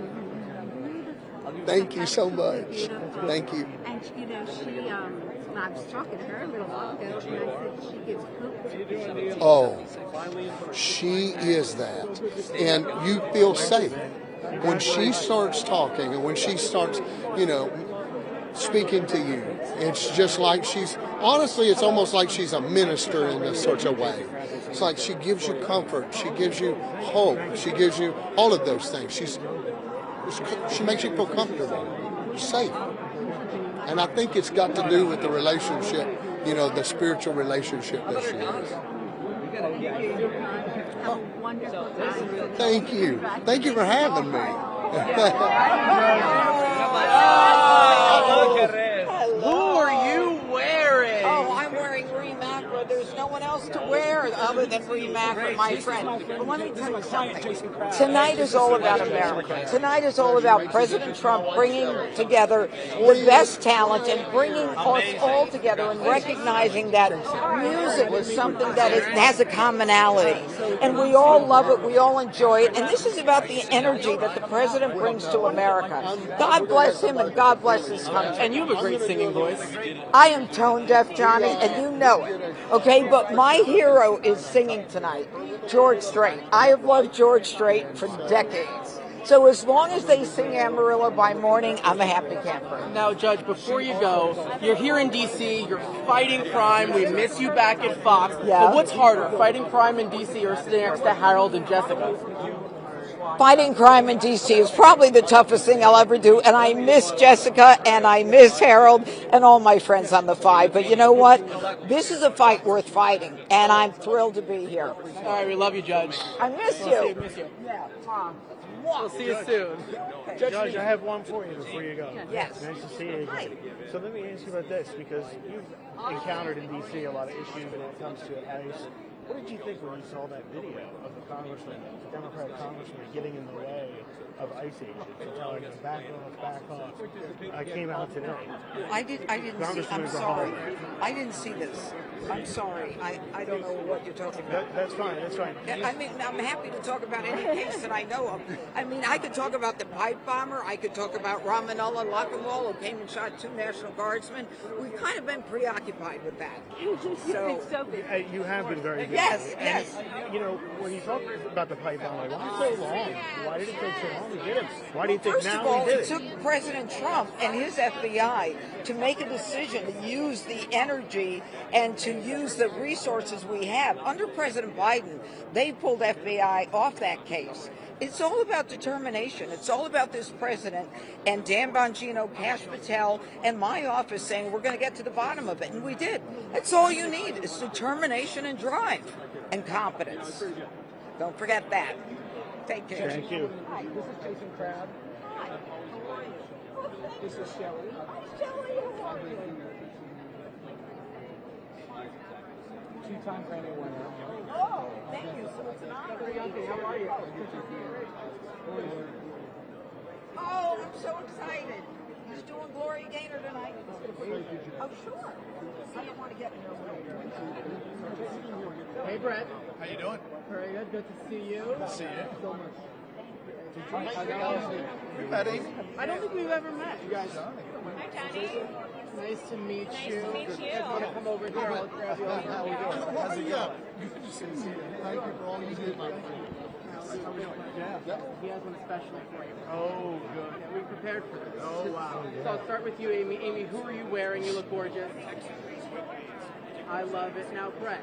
Thank you so much. Thank you. And she, I was talking to her a little while ago, and I said she gives hope. Oh, she is that. And you feel safe. When she starts talking and when she starts, speaking to you, it's just like it's almost like she's a minister in such a way. It's like she gives you comfort, she gives you hope, she gives you all of those things. She makes you feel comfortable, safe. And I think it's got to do with the relationship, the spiritual relationship that she has. Thank you. Thank you for having me. Look at this. Who are you wearing? Oh, I'm wearing Remac. There's no one else to wear other than Remac, my friend. But let me tell you something. Tonight is all about America. Tonight is all about President Trump bringing together the best talent and bringing us all together and recognizing that music is something that has a commonality. And we all love it. We all enjoy it. And this is about the energy that the president brings to America. God bless him and God bless his country. And you have a great singing voice. I am tone deaf, Johnny, and you know it. Okay, but my hero is singing tonight, George Strait. I have loved George Strait for decades. So as long as they sing Amarillo by morning, I'm a happy camper. Now, Judge, before you go, you're here in D.C., you're fighting crime, we miss you back at Fox. Yeah. But what's harder, fighting crime in D.C. or sitting next to Harold and Jessica? Fighting crime in D.C. is probably the toughest thing I'll ever do, and I miss Jessica, and I miss Harold, and all my friends on the five. But you know what? This is a fight worth fighting, and I'm thrilled to be here. All right, we love you, Judge. I miss you. Yeah. We'll see you soon. Judge, I have one for you before you go. Yes. Nice to see you again. So let me ask you about this, because you've encountered in D.C. a lot of issues when it comes to ICE. What did you think when you saw that video of the Democratic congressman getting in the way of ICE agents and telling them back off, back off. Came out today. I didn't see. I'm sorry. I didn't see this. I'm sorry. I don't know what you're talking about. That's fine. That's fine. I mean, I'm happy to talk about any case that I know of. I mean, I could talk about the pipe bomber. I could talk about Ramanullah Lockenwall, who came and shot 2 National Guardsmen. We've kind of been preoccupied with that. So you have been very good. Yes, and, yes. You know, when you talk about the pipe bomber, why so long? Why did it take so long to get him? Why do you think First now of all, he did it took President Trump and his FBI to make a decision to use the energy and to use the resources we have. Under President Biden, they pulled FBI off that case. It's all about determination. It's all about this president and Dan Bongino, Kash Patel, and my office saying we're going to get to the bottom of it, and we did. That's all you need is determination and drive and competence. Don't forget that. Take care. Thank you. Hi, this is Jason Crabb. Hi, how are you? This is Shelley. Hi, Shelley, how are you? 2-time Grammy winner. Oh, thank you. So it's an honor. How are you? Oh, I'm so excited. He's doing Gloria Gaynor tonight. Oh, sure. I don't want to get in your way. Hey, Brett. How you doing? Very good. Good to see you. Good to see you. So much. We met him. I don't think we've ever met. You guys. Hi, Johnny. Nice to meet you. Nice to meet you. If you want to come over here, I'll grab you. How we doing? How's it going? Thank you for all you do, my friend. Yeah. He has one special for you. Oh, good. Yeah, we prepared for this. Oh, wow. So I'll start with you, Amy. Amy, who are you wearing? You look gorgeous. I love it. Now, Brett,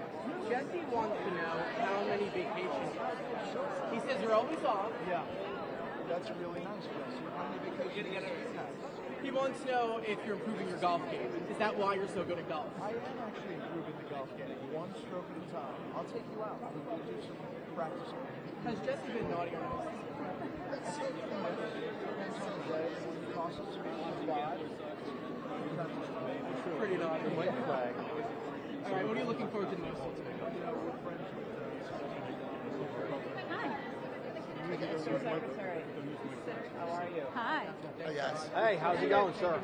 Jesse wants to know how many vacations. He says you're always off. Yeah. That's really nice, Jesse. How many vacations do you have? He wants to know if you're improving your golf game. Is that why you're so good at golf? I am actually improving the golf game, one stroke at a time. I'll take you out. We'll do some practice. Has Jesse been naughty or nice? Let's see. Depends on the day. When it costs us to be live, Pretty naughty. the white flag. All right, what are you looking forward to the most today? How are you? Hi. Hey, guys. Hey, how's it going, sir?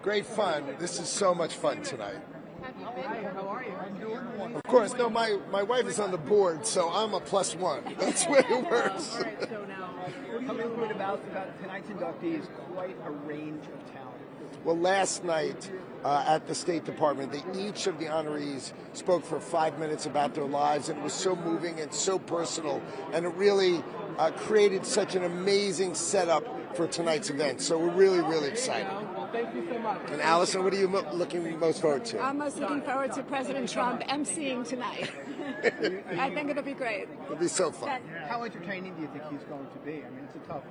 Great fun. This is so much fun tonight. Hi, how are you? Of course, no, my wife is on the board, so I'm a +1. That's the way it works. All right, so now, Tell me a little bit about tonight's inductees. Quite a range of talent. Well, last night at the State Department, each of the honorees spoke for 5 minutes about their lives, and it was so moving and so personal, and it really created such an amazing setup for tonight's event. So we're really, really excited. well, thank you so much. And Allison, what are you looking most forward to? I'm most looking forward to President Trump emceeing tonight. I think it'll be great. It'll be so fun. How entertaining do you think he's going to be? I mean, it's a tough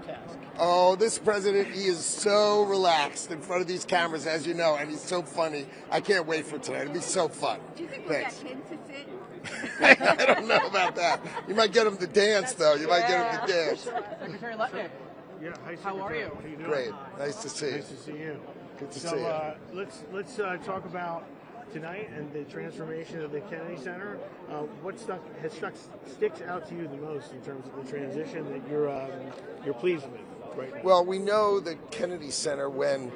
task. Oh, this president, he is so relaxed in front of these cameras, as you know, and he's so funny. I can't wait for tonight. It'll be so fun. Do you think we'll Thanks. get kids to sit? I don't know about that. You might get him to dance, though. You might get him to dance. Secretary Lutnick. Yeah, hi, How are you? What are you doing? Great. Nice to see you. Nice to see you. Good to so, see you. Let's talk about tonight and the transformation of the Kennedy Center. What sticks out to you the most in terms of the transition that you're pleased with right now? Well, we know the Kennedy Center, when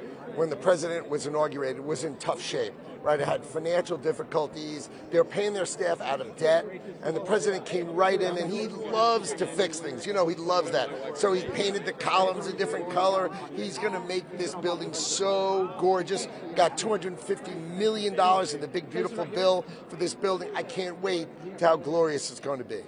the president was inaugurated, was in tough shape. Right, it had financial difficulties. They were paying their staff out of debt, and the president came right in, and he loves to fix things. You know, he loves that. So he painted the columns a different color. He's going to make this building so gorgeous. Got $250 million in the big, beautiful bill for this building. I can't wait to how glorious it's going to be.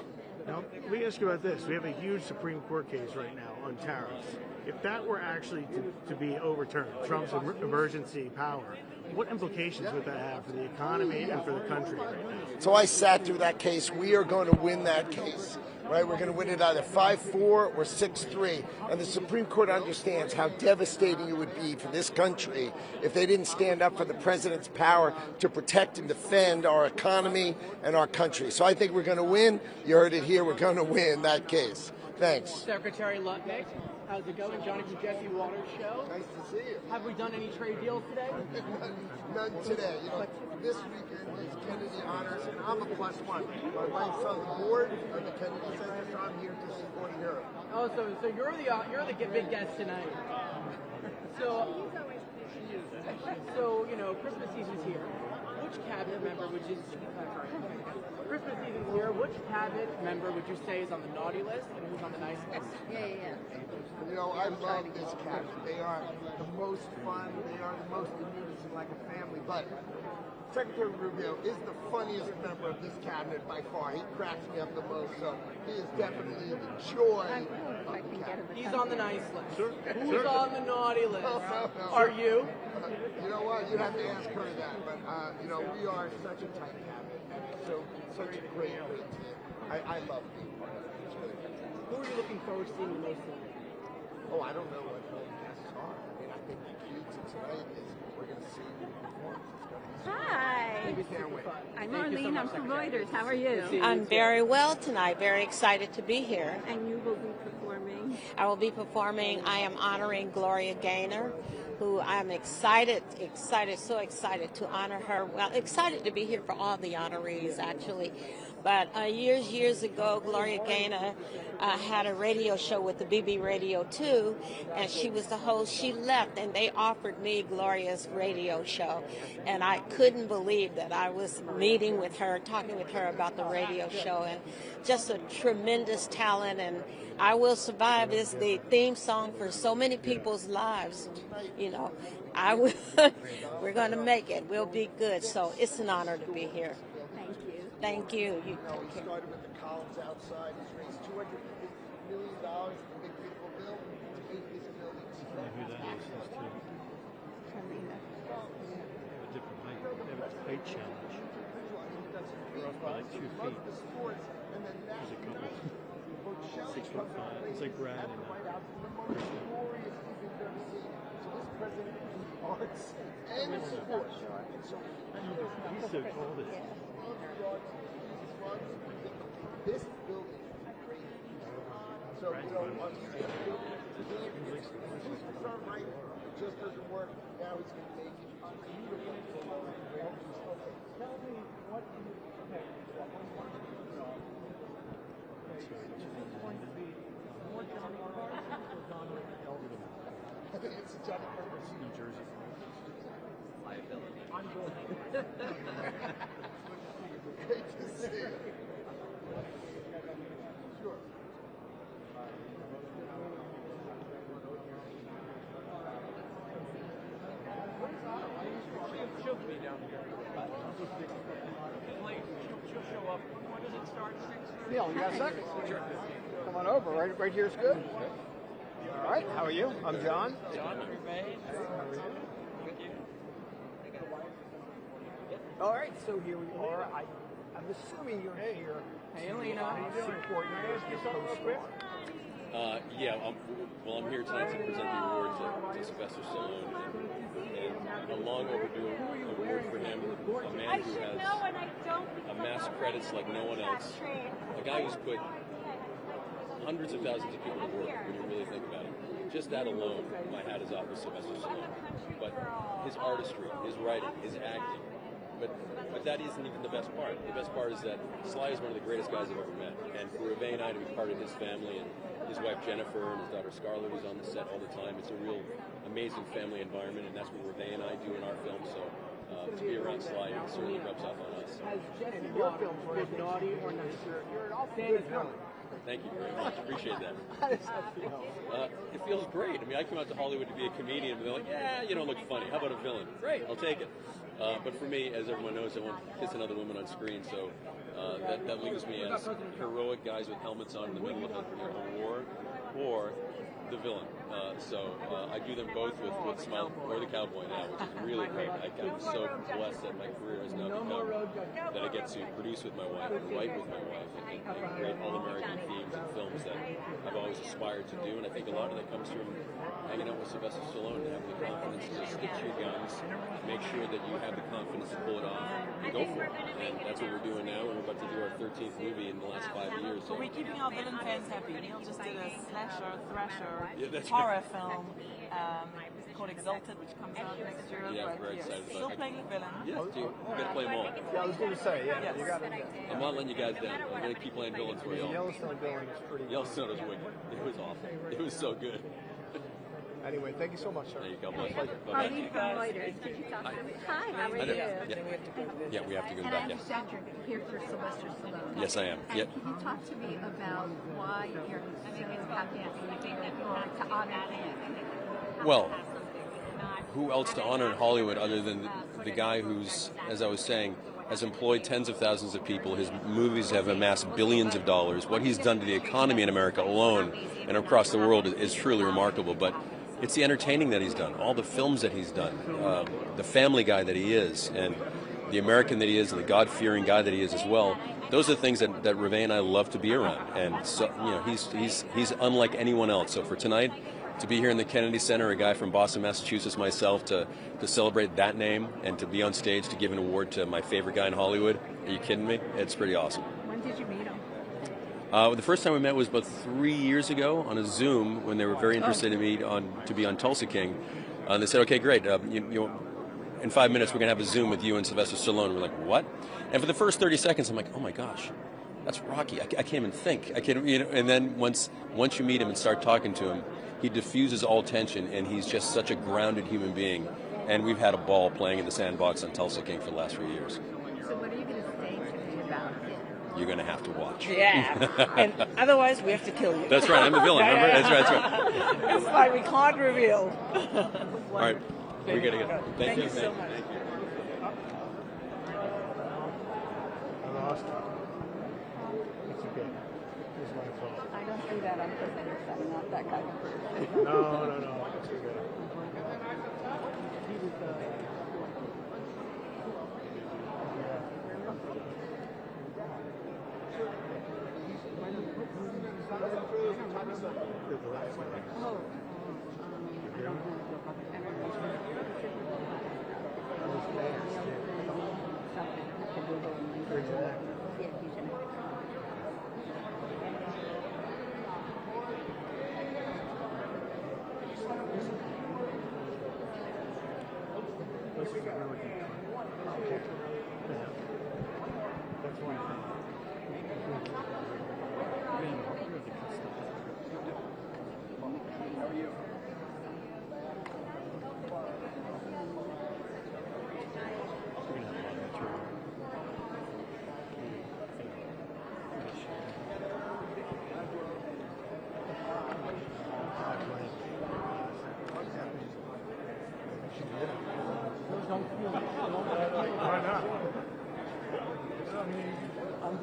Now, let me ask you about this. We have a huge Supreme Court case right now on tariffs. If that were actually to be overturned, Trump's emergency power, what implications would that have for the economy and for the country right now? So I sat through that case. We are going to win that case. Right? We're going to win it either 5-4 or 6-3. And the Supreme Court understands how devastating it would be for this country if they didn't stand up for the president's power to protect and defend our economy and our country. So I think we're going to win. You heard it here. We're going to win that case. Thanks. Secretary Lutnick. How's it going? Johnny from Jesse Waters Show. Nice to see you. Have we done any trade deals today? None today. You know, this weekend is Kennedy Honors, and I'm a +1. My wife's on the board of the Kennedy Center, so I'm here to support her. Oh, so you're the big guest tonight. So you know, Christmas season's here. Which cabinet member would you? Christmas season's here. Which cabinet member would you say is on the naughty list and who's on the nice list? Yeah. You know, I love this cabinet. They are the most fun. They are the most amusing, like a family. But Secretary Rubio is the funniest member of this cabinet by far. He cracks me up the most, so he is definitely the joy of the cabinet. He's on the nice list. Sure. Who's on the naughty list? No. Are you? You know what? You have to ask her that. But you know, we are such a tight cabinet, and so such a great team. I love being part of it. It's really fantastic. Who are you looking forward to seeing the most? Oh, I don't know what the guests are. I mean, I think the key to tonight is we're going to see who performs. Hi. We can't wait. I'm Arlene. I'm from Reuters. How are you? I'm very well tonight. Very excited to be here. And you will be performing? I will be performing. I am honoring Gloria Gaynor, who I'm so excited to honor her. Well, excited to be here for all the honorees, actually. But years ago, Gloria Gaynor had a radio show with the BB Radio 2, and she was the host. She left, and they offered me Gloria's radio show. And I couldn't believe that I was meeting with her, talking with her about the radio show, and just a tremendous talent. And I Will Survive is the theme song for so many people's lives. You know, we're going to make it. We'll be good. So it's an honor to be here. Thank you. You know, he started with the columns outside. He's raised $250 million for the Big Beautiful Bill to 8 his buildings. I know who that is. Those two. They have a different height. They have a height challenge. They're up by like 2 feet. There's a couple. 6'5". It's like Brad and Christian. Arts and sports. He's so cold. This building is great. So, you know, right, it just doesn't work. Now he's going to make it beautiful. Tell me what you I think it's a Johnny Carver. New Jersey. Liability. Great to see you. Sure. She'll be down here. She'll show up. When does it start? 6:30? Neil, you got a second? Sure. Come on over. Right here is good. All right. How are you? I'm John. John, All right. So here we are. I'm assuming you're here. Hey, Elena. Support your co-star. I'm here tonight to present the award to Sylvester Stallone, and a long overdue award for him, a man who has amassed credits like no one else, a guy who's put hundreds of thousands of people to work when you really think about it. Just that alone, my hat is off to Sylvester Stallone. But his artistry, his writing, his acting, but that isn't even the best part. The best part is that Sly is one of the greatest guys I've ever met, and for Reve and I to be part of his family, and his wife Jennifer and his daughter Scarlett, who's on the set all the time, it's a real amazing family environment, and that's what Reve and I do in our film. So to be around Sly, it certainly rubs off on us. And your films were naughty or nice? You're an outstanding film. Thank you very much. Appreciate that. How does that feel? It feels great. I mean, I come out to Hollywood to be a comedian, but they're like, yeah, you don't look funny. How about a villain? Great, I'll take it. But for me, as everyone knows, I won't kiss another woman on screen, so that leaves me as heroic guys with helmets on in the middle of a war or the villain. I do them both with Smile or the Cowboy now, which is really great. I'm so blessed that my career has now become that I get to produce with my wife and write with my wife and create all-American themes and films that I've always aspired to do. And I think a lot of that comes from hanging out with Sylvester Stallone and having the confidence to stick to your guns, make sure that you have the confidence to pull it off and go for it. And that's what we're doing now. And we're about to do our 13th movie in the last 5 years. But we're keeping our villain fans happy. Neil just did a slasher, thrasher, that's horror film called Exalted, which comes out next year. Yeah, but we're very excited still about it. playing the villain. Yeah, dude, you gotta play them all. Yeah, I was going to say, yeah, Yes. you got to. I'm not letting you guys down. I'm gonna keep playing villains for The y'all. Yellowstone villain is pretty. Yellowstone was wicked. It was awful. It was so good. Anyway, thank you so much, sir. There you go. My pleasure. Arlene from Reuters. Did you talk to me? Hi, how are I you? know. Yeah, we have to go And I back. Yeah. understand you're here for Sylvester Stallone. Yes, I am. And Yep. can you talk to me about why you're so happy to honor him? Well, who else to honor in Hollywood other than the guy who's, as I was saying, has employed tens of thousands of people. His movies have amassed billions of dollars. What he's done to the economy in America alone and across the world is truly remarkable. But it's the entertaining that he's done, all the films that he's done, the family guy that he is, and the American that he is, and the God-fearing guy that he is as well. Those are the things that Reve and I love to be around. And so, he's unlike anyone else. So for tonight, to be here in the Kennedy Center, a guy from Boston, Massachusetts, myself, to celebrate that name and to be on stage to give an award to my favorite guy in Hollywood, are you kidding me? It's pretty awesome. When did you meet him? The first time we met was about 3 years ago on a Zoom when they were very interested in me to be on Tulsa King. And they said, okay, great, in 5 minutes we're going to have a Zoom with you and Sylvester Stallone. We're like, what? And for the first 30 seconds, I'm like, oh my gosh, that's Rocky. I can't even think. And then once you meet him and start talking to him, he diffuses all tension, and he's just such a grounded human being. And we've had a ball playing in the sandbox on Tulsa King for the last 3 years. So what are you going to say to me about it? You're going to have to watch. Yeah, and otherwise we have to kill you. That's right, I'm the villain, remember? That's right. It's like we can't reveal. All right, we got to go. Thank you so much. I lost it. It's okay. It's my fault. I don't do that on purpose. I'm not that kind of person. No. It's okay.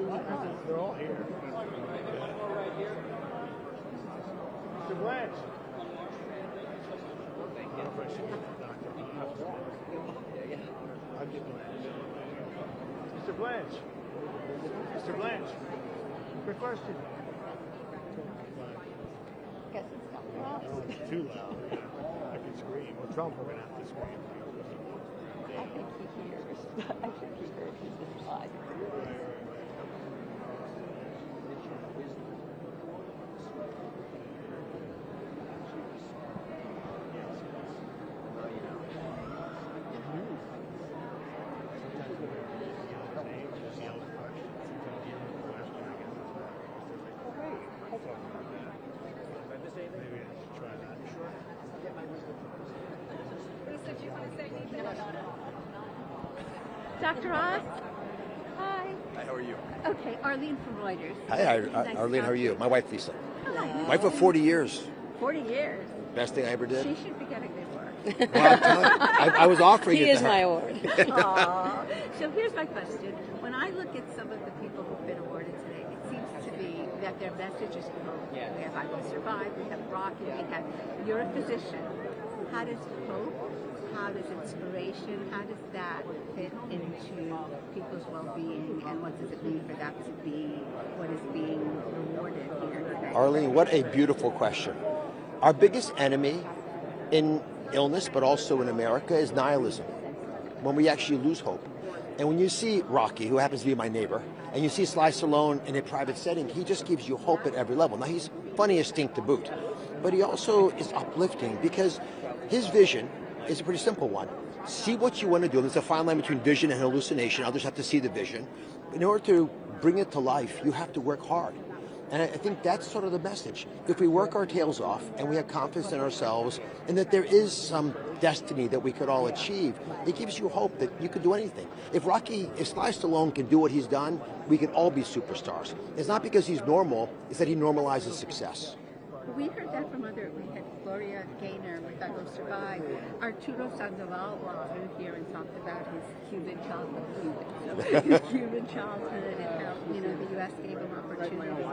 Why not? They're all here. Mr. Blanche. I don't know if I should get the doctor. I'll get Blanche. Mr. Blanche. Mr. Blanche. Quick question. Guess it's not lost. No, it's too loud. I can scream. Well, Trump, we're going to have to scream. I think he hears. I think he hears his life. Dr. Oz? Hi. Hi, how are you? Okay, Arlene from Reuters. Hi, Nice Arlene, to how are you? talk My wife, Lisa. Hi. Wife of 40 years. 40 years. Best thing I ever did. She should be getting the award. Well, I'm telling you, I was offering He it to is her. my award. Aw. So here's my question. When I look at some of the people who've been awarded today, it seems to be that their message is hope. We have I Will Survive, we have Rocky, we have, you're a physician. How does hope, how does inspiration, how does that fit into people's well-being, and what does it mean for that to be what is being rewarded here today? Arlene, what a beautiful question. Our biggest enemy in illness, but also in America, is nihilism, when we actually lose hope. And when you see Rocky, who happens to be my neighbor, and you see Sylvester Stallone in a private setting, he just gives you hope at every level. Now, he's funny as stink to boot, but he also is uplifting because his vision is a pretty simple one. See what you want to do. There's a fine line between vision and hallucination. Others have to see the vision. In order to bring it to life, you have to work hard. And I think that's sort of the message. If we work our tails off and we have confidence in ourselves and that there is some destiny that we could all achieve, it gives you hope that you could do anything. If Sylvester Stallone can do what he's done, we can all be superstars. It's not because he's normal, it's that he normalizes success. We heard that from we had Gloria Gaynor with I Will Survive. Arturo Sandoval flew here and talked about his Cuban childhood, and how, the U.S. gave him opportunities.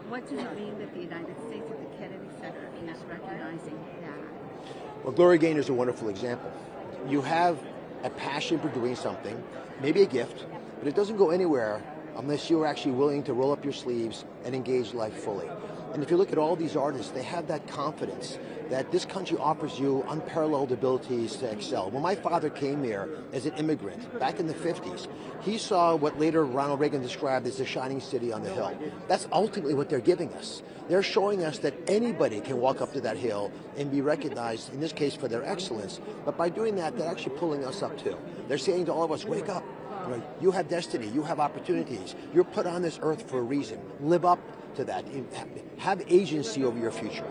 What does it mean that the United States at the Kennedy Center is recognizing that? Well, Gloria Gaynor is a wonderful example. You have a passion for doing something, maybe a gift, but it doesn't go anywhere unless you're actually willing to roll up your sleeves and engage life fully. And if you look at all these artists, they have that confidence that this country offers you unparalleled abilities to excel. When my father came here as an immigrant back in the 50s, he saw what later Ronald Reagan described as the shining city on the hill. That's ultimately what they're giving us. They're showing us that anybody can walk up to that hill and be recognized, in this case for their excellence, but by doing that, they're actually pulling us up too. They're saying to all of us, wake up. You have destiny, you have opportunities. You're put on this earth for a reason. Live up to that. Have agency over your future.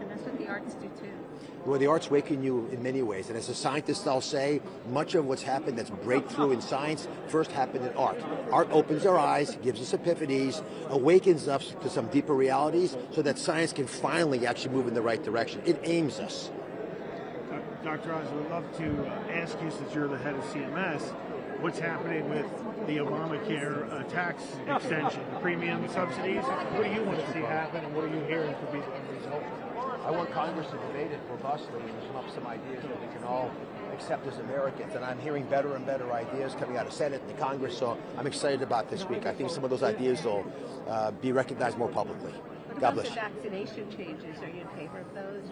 And that's what the arts do too. Well, the arts waken you in many ways. And as a scientist, I'll say, much of what's happened that's breakthrough in science first happened in art. Art opens our eyes, gives us epiphanies, awakens us to some deeper realities so that science can finally actually move in the right direction. It aims us. Dr. Oz, we'd love to ask you, since you're the head of CMS, what's happening with the Obamacare tax extension, the premium subsidies? What do you want to see happen, and what are you hearing from people as a result? I want Congress to debate it robustly and come up with some ideas that we can all accept as Americans. And I'm hearing better and better ideas coming out of Senate and the Congress, so I'm excited about this week. I think some of those ideas will be recognized more publicly. God bless. The vaccination changes, are you in favor of those?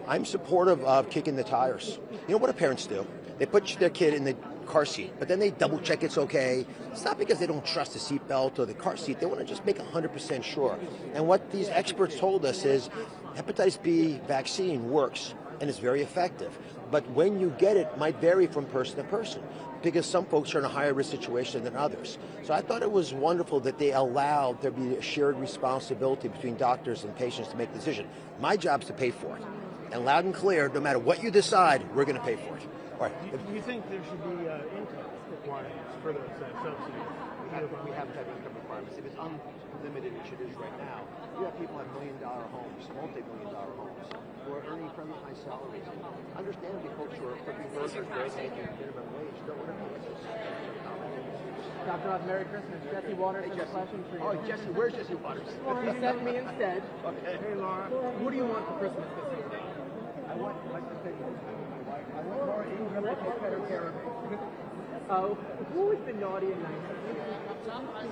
I'm supportive of kicking the tires. You know what do parents do? They put their kid in the car seat, but then they double check it's okay. It's not because they don't trust the seatbelt or the car seat. They want to just make 100% sure. And what these experts told us is hepatitis B vaccine works and it's very effective. But when you get it, might vary from person to person because some folks are in a higher risk situation than others. So I thought it was wonderful that they allowed there be a shared responsibility between doctors and patients to make the decision. My job is to pay for it. And loud and clear, no matter what you decide, we're going to pay for it. All right. Do you think there should be income requirements for those subsidies? We haven't had income requirements. If it's unlimited, which it is right now, you have people who have million-dollar homes, multi-million-dollar homes, who are earning fairly high salaries. Understandably, folks who are cooking burgers, they're making minimum wage, don't want to pay this. Dr. Oz, Merry Christmas. Jesse Waters has a question for you. Oh, Jesse, where's Jesse Waters? Well, he sent me instead. Okay. Hey, Laura. What do you want for Christmas this year? I want Laura Ingram to take better care of me. Oh, who has been naughty and nice?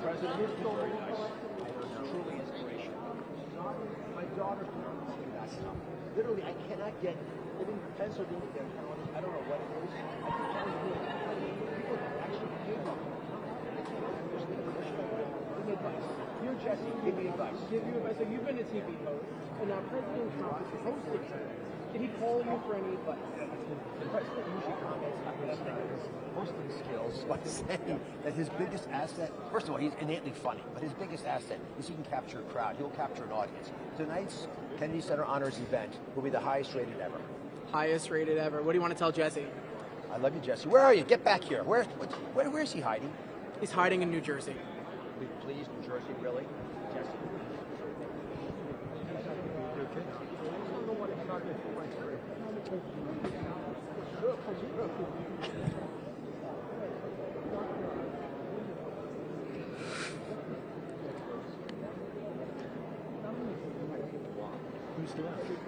President is very nice. Truly inspirational. My daughter's doing that stuff. Literally, I cannot get, living in Pennsylvania, I don't know what it is. I can tell you, people actually pay them. Give me advice. You're Jesse, give me advice. Give you advice. So you've been a TV host, and now President Trump is hosting tonight. Did he call you for any advice? The president usually comments on his hosting skills by saying that his biggest asset, first of all, he's innately funny, but his biggest asset is he can capture a crowd. He'll capture an audience. Tonight's Kennedy Center Honors event will be the highest rated ever. Highest rated ever. What do you want to tell Jesse? I love you, Jesse. Where are you? Get back here. Where is he hiding? He's hiding in New Jersey. Please, New Jersey, really? Jesse. Who's doing it?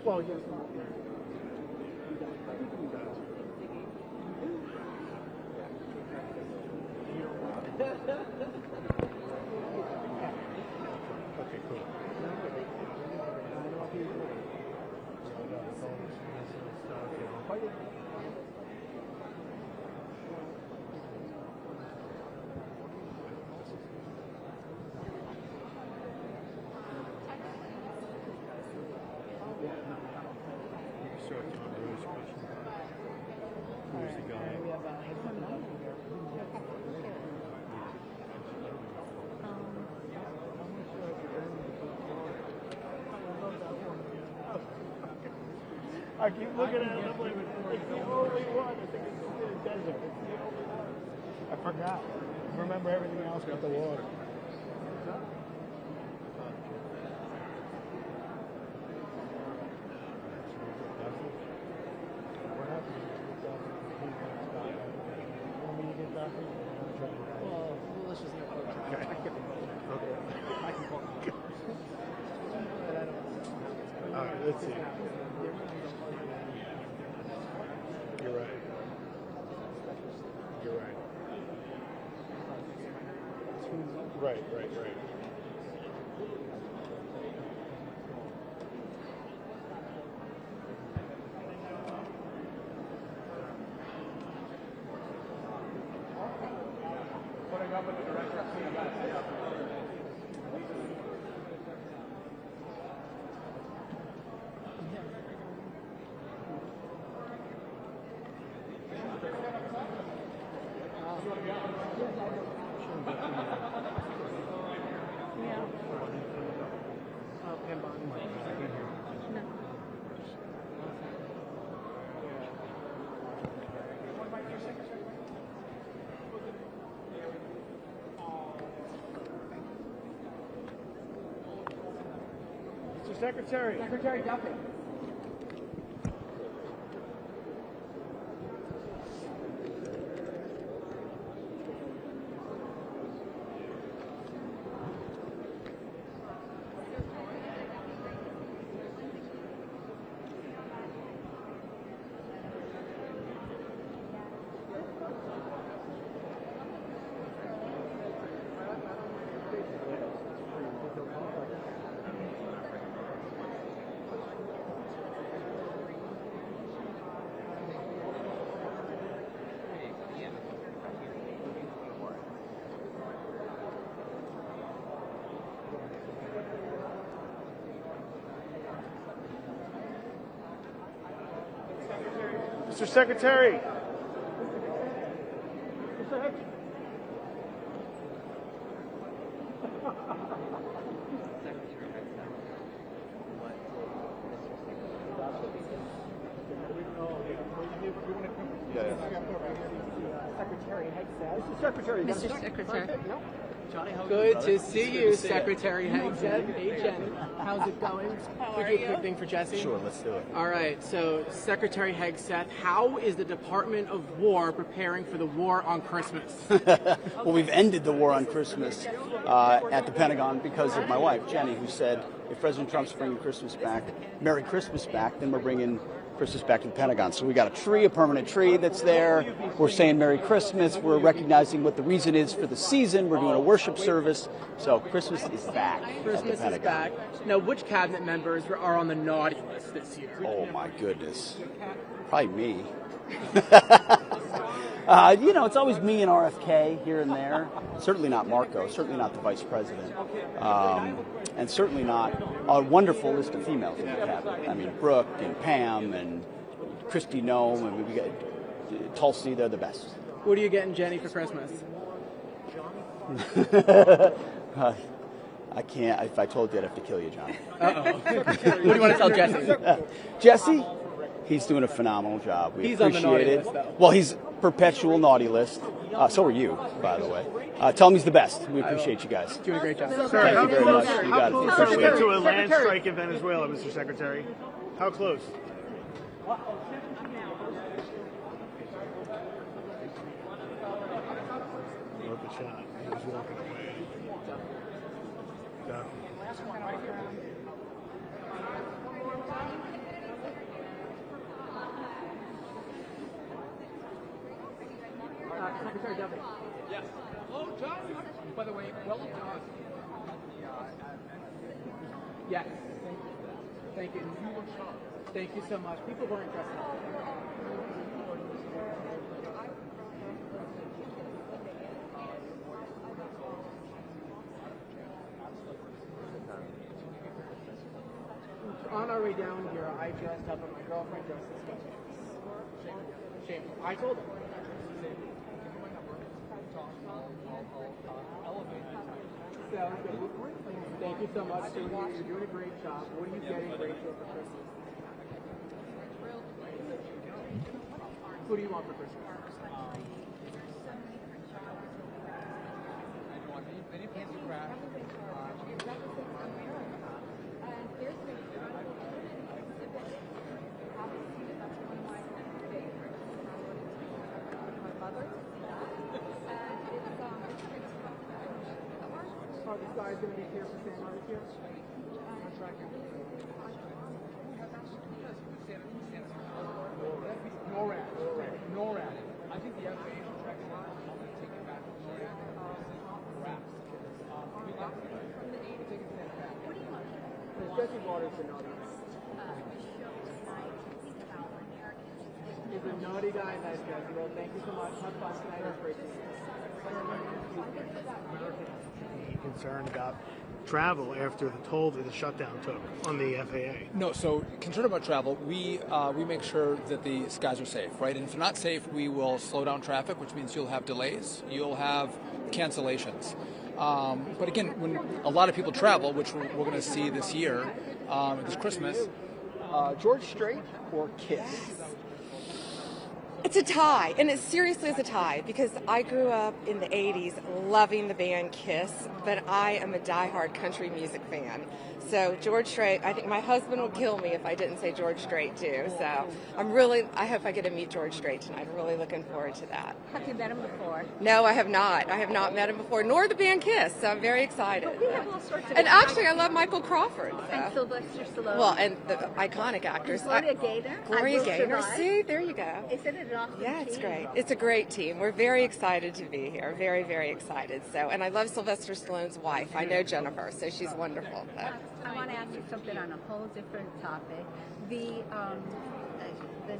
Well, yes. Okay, cool. Who's the guy? I keep looking at it, I'm like, it's the only one. I think it's in the desert. It's the only one. I forgot. I remember everything else but the water. What happened? Want me to get back in? Well, let's just not go. Okay. I can call. All right, let's see. You're right. You're right. Right. Putting up with the director of CMS. Mr. Secretary. Secretary Duffy. Mr. Secretary. Secretary Head says. Mr. Secretary. Mr. Secretary. No? Good to see you, Secretary Hegseth. Hey, Jenny. How's it going? How Could are you do a you? quick thing for Jesse? Sure, let's do it. All right, so Secretary Hegseth, how is the Department of War preparing for the war on Christmas? Well, we've ended the war on Christmas at the Pentagon because of my wife, Jenny, who said, if President Trump's bringing Christmas back, Merry Christmas back, then we're bringing Christmas back to the Pentagon. So we got a tree, a permanent tree that's there. We're saying Merry Christmas. We're recognizing what the reason is for the season. We're doing a worship service. So Christmas is back at the Christmas Pentagon. is back. Now, which cabinet members are on the naughty list this year? Oh, my goodness. Probably me. It's always me and RFK here and there. Certainly not Marco. Certainly not the vice president. And certainly not a wonderful list of females in the cabinet. I mean, Brooke and Pam and Kristi Noem, and we got Tulsi. They're the best. What are you getting Jenny for Christmas? I can't. If I told you, I'd have to kill you, John. Uh-oh. What do you want to tell Jesse? Jesse? He's doing a phenomenal job. We He's on the appreciate naughty it. list, though. Well, he's perpetual naughty list. So are you, by the way. Tell him he's the best. We appreciate you guys. Doing a great job. Thank you very much. You got it. How close are we to a land strike in Venezuela, Mr. Secretary? How close? Look at shot. He was walking away. Got him. Secretary Duffy. Yes. Hello, John. By the way, well done. Yes. Thank you. Thank you so much. People weren't dressed up. On our way down here, I dressed up and my girlfriend dressed as Spencer. Shameful. I told her. Thank you so much. You're doing a great job. What are you getting Rachel for Christmas? Who do you want for Christmas? Are the guys going to be here for San Barbecue? NORAD. I think the FAA should check it out. I'm going to take it back to NORAD. Wraps. Jesse Waters the naughty guy. He's a naughty guy, nice Jesse. Well, thank you so much. Have fun tonight. That's great. Concerned about travel after the toll that the shutdown took on the FAA. No, so concerned about travel, we make sure that the skies are safe, right? And if they're not safe, we will slow down traffic, which means you'll have delays, you'll have cancellations. But again, when a lot of people travel, which we're going to see this year, this Christmas. George Strait or Kiss? It's a tie, and it seriously is a tie, because I grew up in the 80s loving the band Kiss, but I am a diehard country music fan. So George Strait, I think my husband would kill me if I didn't say George Strait too. So I hope I get to meet George Strait tonight. I'm really looking forward to that. Have you met him before? No, I have not. I have not met him before, nor the band Kiss, so I'm very excited. But we have all sorts of And actually, I love Michael Crawford. And Sylvester Stallone. Well, and the iconic actors. Gloria Gaynor. Gloria Gaynor. See, there you go. Isn't it an awesome Yeah, it's team? great. It's a great team. We're very excited to be here. Very, very excited. So, and I love Sylvester Stallone's wife. I know Jennifer, so she's wonderful. So. I want to ask you something on a whole different topic. The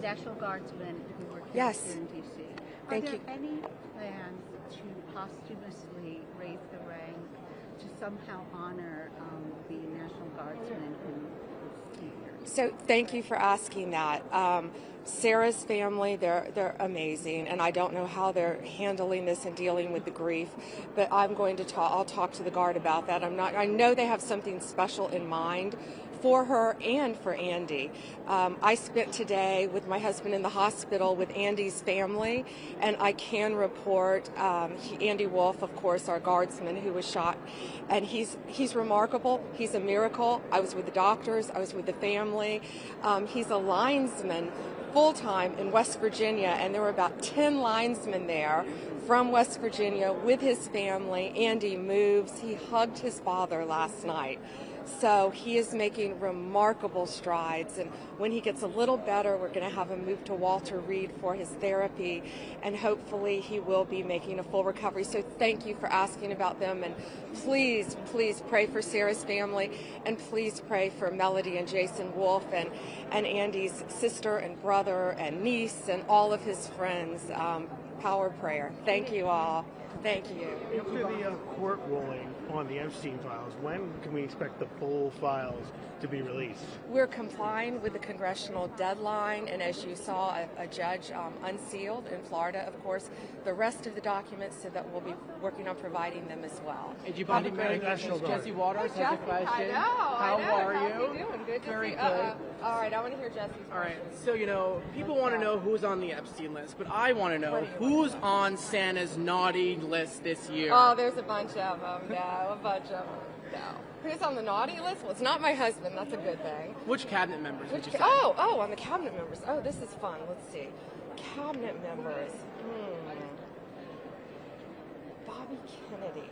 National Guardsmen who were killed Yes. here in D.C. Thank Are there you. any plans to posthumously raise the rank to somehow honor the National Guardsmen who was here? So thank you for asking that. Sarah's family, they're amazing, and I don't know how they're handling this and dealing with the grief, but I'm going to I'll talk to the Guard about that. I know they have something special in mind for her and for Andy. I spent today with my husband in the hospital with Andy's family, and I can report Andy Wolf, of course, our guardsman who was shot, and he's remarkable. He's a miracle. I was with the doctors. I was with the family. He's a linesman full-time in West Virginia, and there were about 10 linesmen there from West Virginia with his family. Andy moves. He hugged his father last night. So he is making remarkable strides, and when he gets a little better, we're going to have him move to Walter Reed for his therapy, and hopefully he will be making a full recovery. So thank you for asking about them, and please, please pray for Sarah's family, and please pray for Melody and Jason Wolf and Andy's sister and brother and niece and all of his friends. Power prayer. Thank you all. Thank you. After the court ruling on the Epstein files, when can we expect the full files to be released? We're complying with the congressional deadline, and as you saw, a judge unsealed in Florida, of course, the rest of the documents, so that we'll be working on providing them as well. Hey, Jesse Waters has a question. I know. How are How's you? he doing? Good to Very see you. good. All right, I want to hear Jesse's All right, question. so, people want to know who's on the Epstein list, but I want to know who's on Santa's naughty list this year. Oh, there's a bunch of them. No, a bunch of them. No. Who's on the naughty list? Well, it's not my husband. That's a good thing. Which cabinet members would you say? Oh, on the cabinet members. Oh, this is fun. Let's see. Cabinet members. Bobby Kennedy.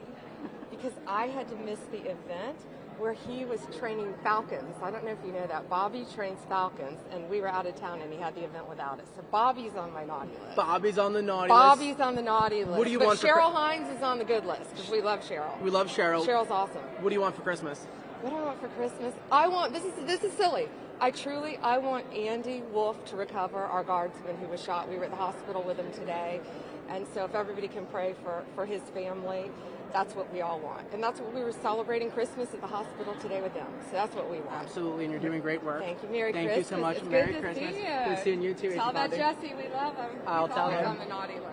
Because I had to miss the event where he was training falcons. I don't know if you know that. Bobby trains falcons, and we were out of town, and he had the event without us. So Bobby's on my naughty list. Bobby's on the naughty list. Bobby's on the naughty list. What do you but want for Cheryl Hines is on the good list, because we love Cheryl. We love Cheryl. Cheryl's awesome. What do you want for Christmas? What do I want for Christmas? I want, this is silly. I want Andy Wolf to recover, our guardsman who was shot. We were at the hospital with him today. And so if everybody can pray for his family, that's what we all want. And that's what we were celebrating Christmas at the hospital today with them. So that's what we want. Absolutely, and you're doing great work. Thank you. Merry Thank Christmas. you so much. It's Merry good Christmas. To see you. Good seeing you too. Tell about Jesse. We love him. I'll He's tell always him. on the naughty list.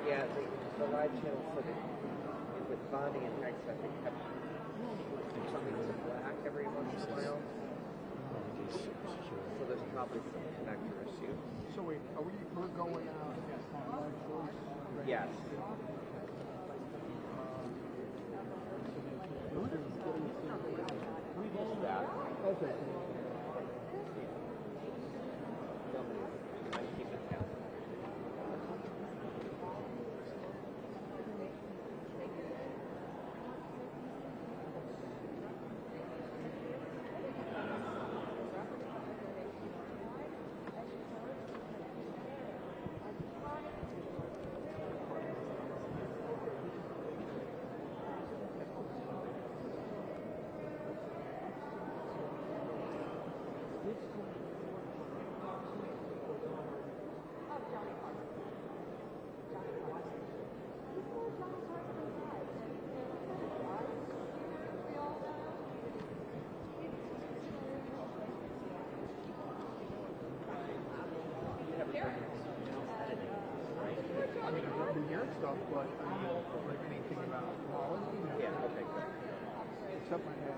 Yeah, the live channel said it with Bonnie and Hex, I think, kept coming to black every once in a while. So there's probably some connector issue. So wait, we're going out on March 1st? Yes. Okay. Stuff, but I don't like anything about quality. Yeah, okay, good. Except my head.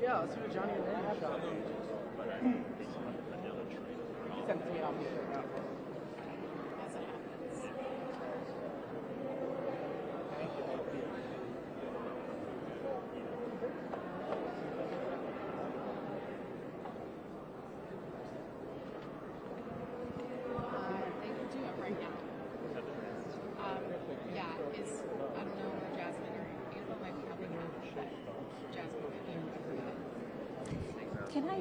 Yeah, let's do a Johnny and Randy shot. Send it to me, I'll check it out. Can I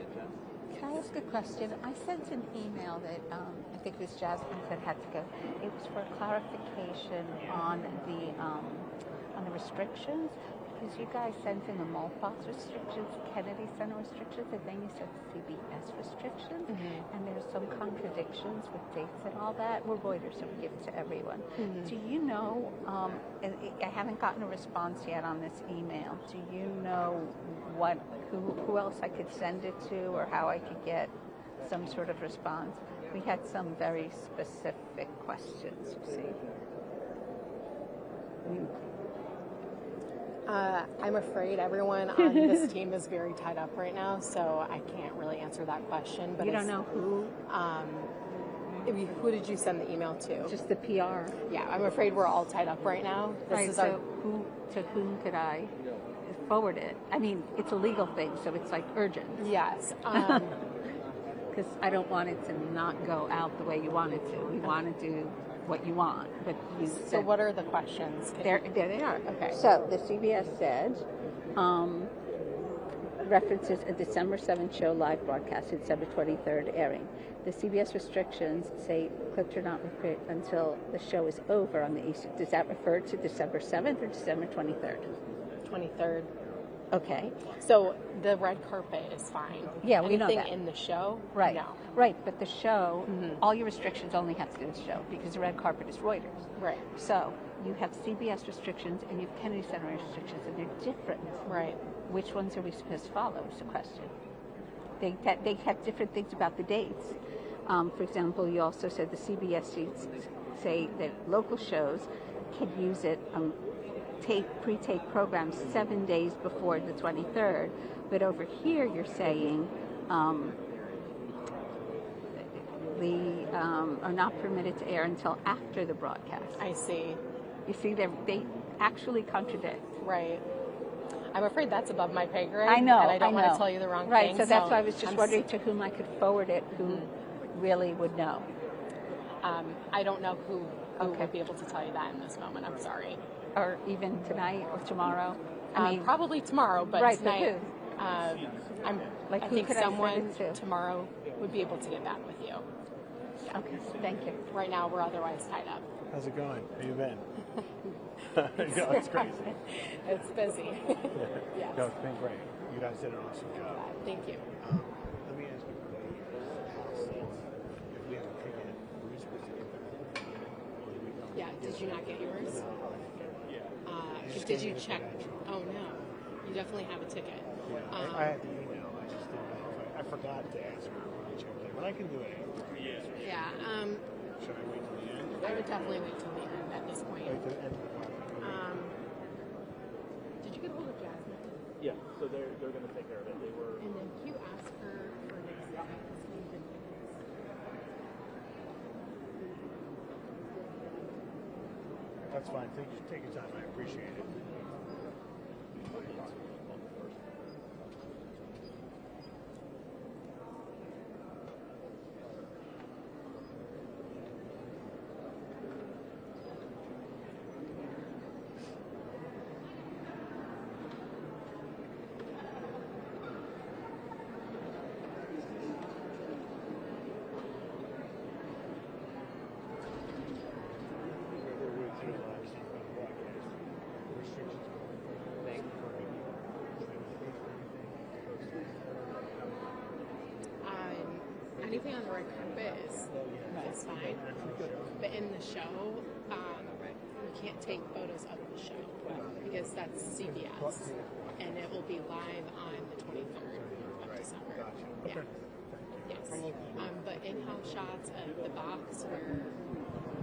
Can I ask a question? I sent an email that I think it was Jasmine that had to go. It was for clarification on the restrictions, because you guys sent in the Moldbox restrictions, Kennedy Center restrictions, and then you said CBS restrictions, and there's some contradictions with dates and all that. We're Reuters, so we give it to everyone. Do you know? I haven't gotten a response yet on this email. Do you know who else I could send it to, or how I could get some sort of response? We had some very specific questions, you see. I'm afraid everyone on this team is very tied up right now, so I can't really answer that question. But you don't know who? Who did you send the email to? Just the PR. Yeah, I'm afraid we're all tied up right now. To whom could I forward it? I mean, it's a legal thing, so it's like urgent. Yes. Because I don't want it to not go out the way you want it to. We want to do what you want, but you said, so what are the questions? There they are. Okay. So the CBS said references a December 7th show live broadcast, December 23rd airing. The CBS restrictions say clips are not recorded until the show is over on the East. Does that refer to December 7th or December 23rd? 23rd. Okay. So the red carpet is fine. Yeah, we know that. Anything in the show? Right. No. Right, but the show, all your restrictions only have to do with the show because the red carpet is Reuters. Right. So you have CBS restrictions and you have Kennedy Center restrictions, and they're different. Right. Which ones are we supposed to follow is the question. They have different things about the dates. For example, you also said the CBS sheets say that local shows can use it, pre-tape programs 7 days before the 23rd, but over here you're saying are not permitted to air until after the broadcast. I see. You see, they actually contradict. Right. I'm afraid that's above my pay grade. I know. And I don't want to tell you the wrong right, thing. Right, so that's why I was just wondering to whom I could forward it, who really would know. I don't know who would be able to tell you that in this moment. I'm sorry. Or even tonight or tomorrow? I mean, probably tomorrow, but right, tonight, but who? I think someone tomorrow would be able to get back with you. Yeah. Okay, thank you. Right now, we're otherwise tied up. How's it going? How you been? It's crazy. It's busy. Yes. No, it's been great. You guys did an awesome job. Thank you. Let me ask you if we have a ticket. Yeah, did you not get yours? Did you check? Oh no, you definitely have a ticket. I had the email. I just didn't know. I forgot to ask her when I checked it, but I can do it. Yeah. Should I wait till the end? I would definitely wait till the end at this point. Wait till the end. Did you get hold of Jasmine? Yeah, so they're going to take care of it. They were. And then can you ask her for next steps? That's fine. Take your time. I appreciate it. Anything on the red carpet is fine, but in the show, you can't take photos of the show because that's CBS, and it will be live on the 23rd of December. Yeah. Yes. But in-house shots of the box where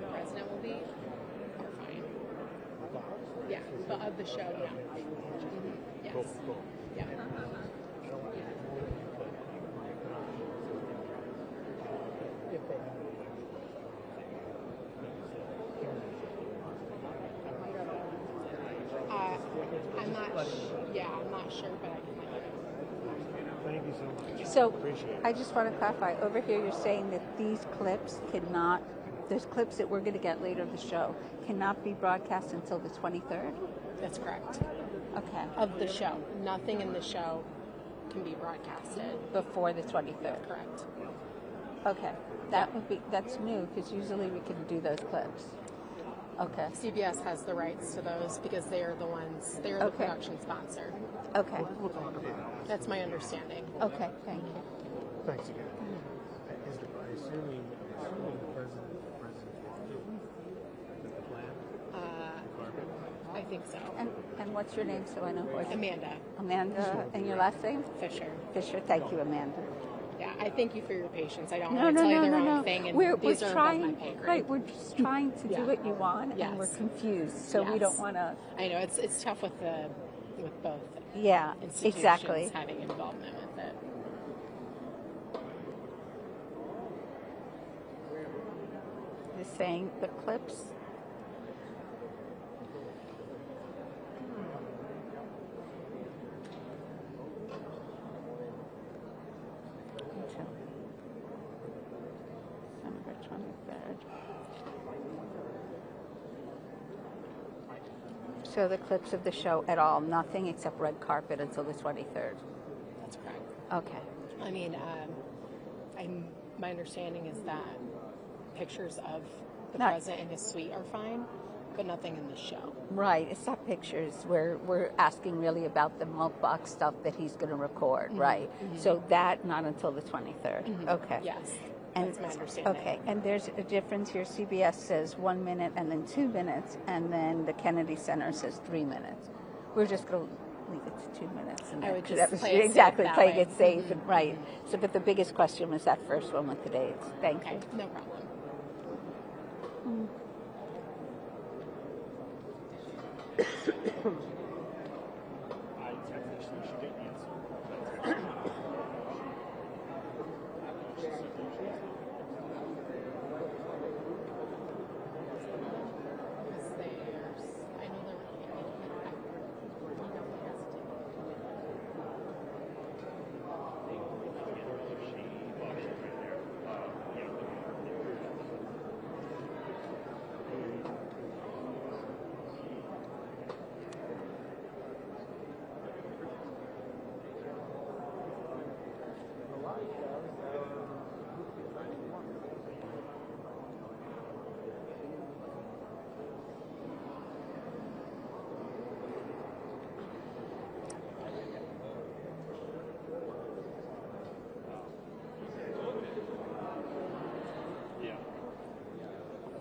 the president will be are fine. Yeah, but of the show, no. Yes. Yeah. I'm not sure, but I can let you know. Thank you so much. So, Appreciate it. I just want to clarify. Over here, you're saying that these clips cannot, there's clips that we're going to get later in the show, cannot be broadcast until the 23rd? That's correct. Okay. Of the show. Nothing in the show can be broadcasted. Before the 23rd. Correct. Okay, that's new because usually we can do those clips. Okay. CBS has the rights to those because they are the Okay. production sponsor. Okay. We'll talk about that. That's my understanding. Okay, thank you. Thanks again. Assuming the president the plan? I think so. And what's your name so I know? Amanda. Amanda, and your last name? Fisher. Fisher, thank you, Amanda. Yeah, I thank you for your patience. I don't No, want to no, tell no, you the no, wrong no. thing, and We're these are trying, above my pay grade. right? We're just trying to do what you want, Yes. and we're confused, so we Yes. don't want to. I know it's tough with both. Yeah, institutions exactly. having involvement with it. Just saying the clips. December 23rd. So the clips of the show at all, nothing except red carpet until the 23rd. That's correct. Okay. I mean, my understanding is that pictures of the president in his suite are fine, but nothing in the show. Right, it's not pictures. We're asking really about the milk box stuff that he's going to record, right? So that not until the 23rd. Okay. Yes, that's my understanding. Okay, and there's a difference here. CBS says 1 minute and then 2 minutes, and then the Kennedy Center says 3 minutes. We're just going to leave it to 2 minutes. And I would just that was play it exactly safe that playing way. it safe, and right. So, but the biggest question was that first one with the dates. Thank you. No problem. I technically should get answer.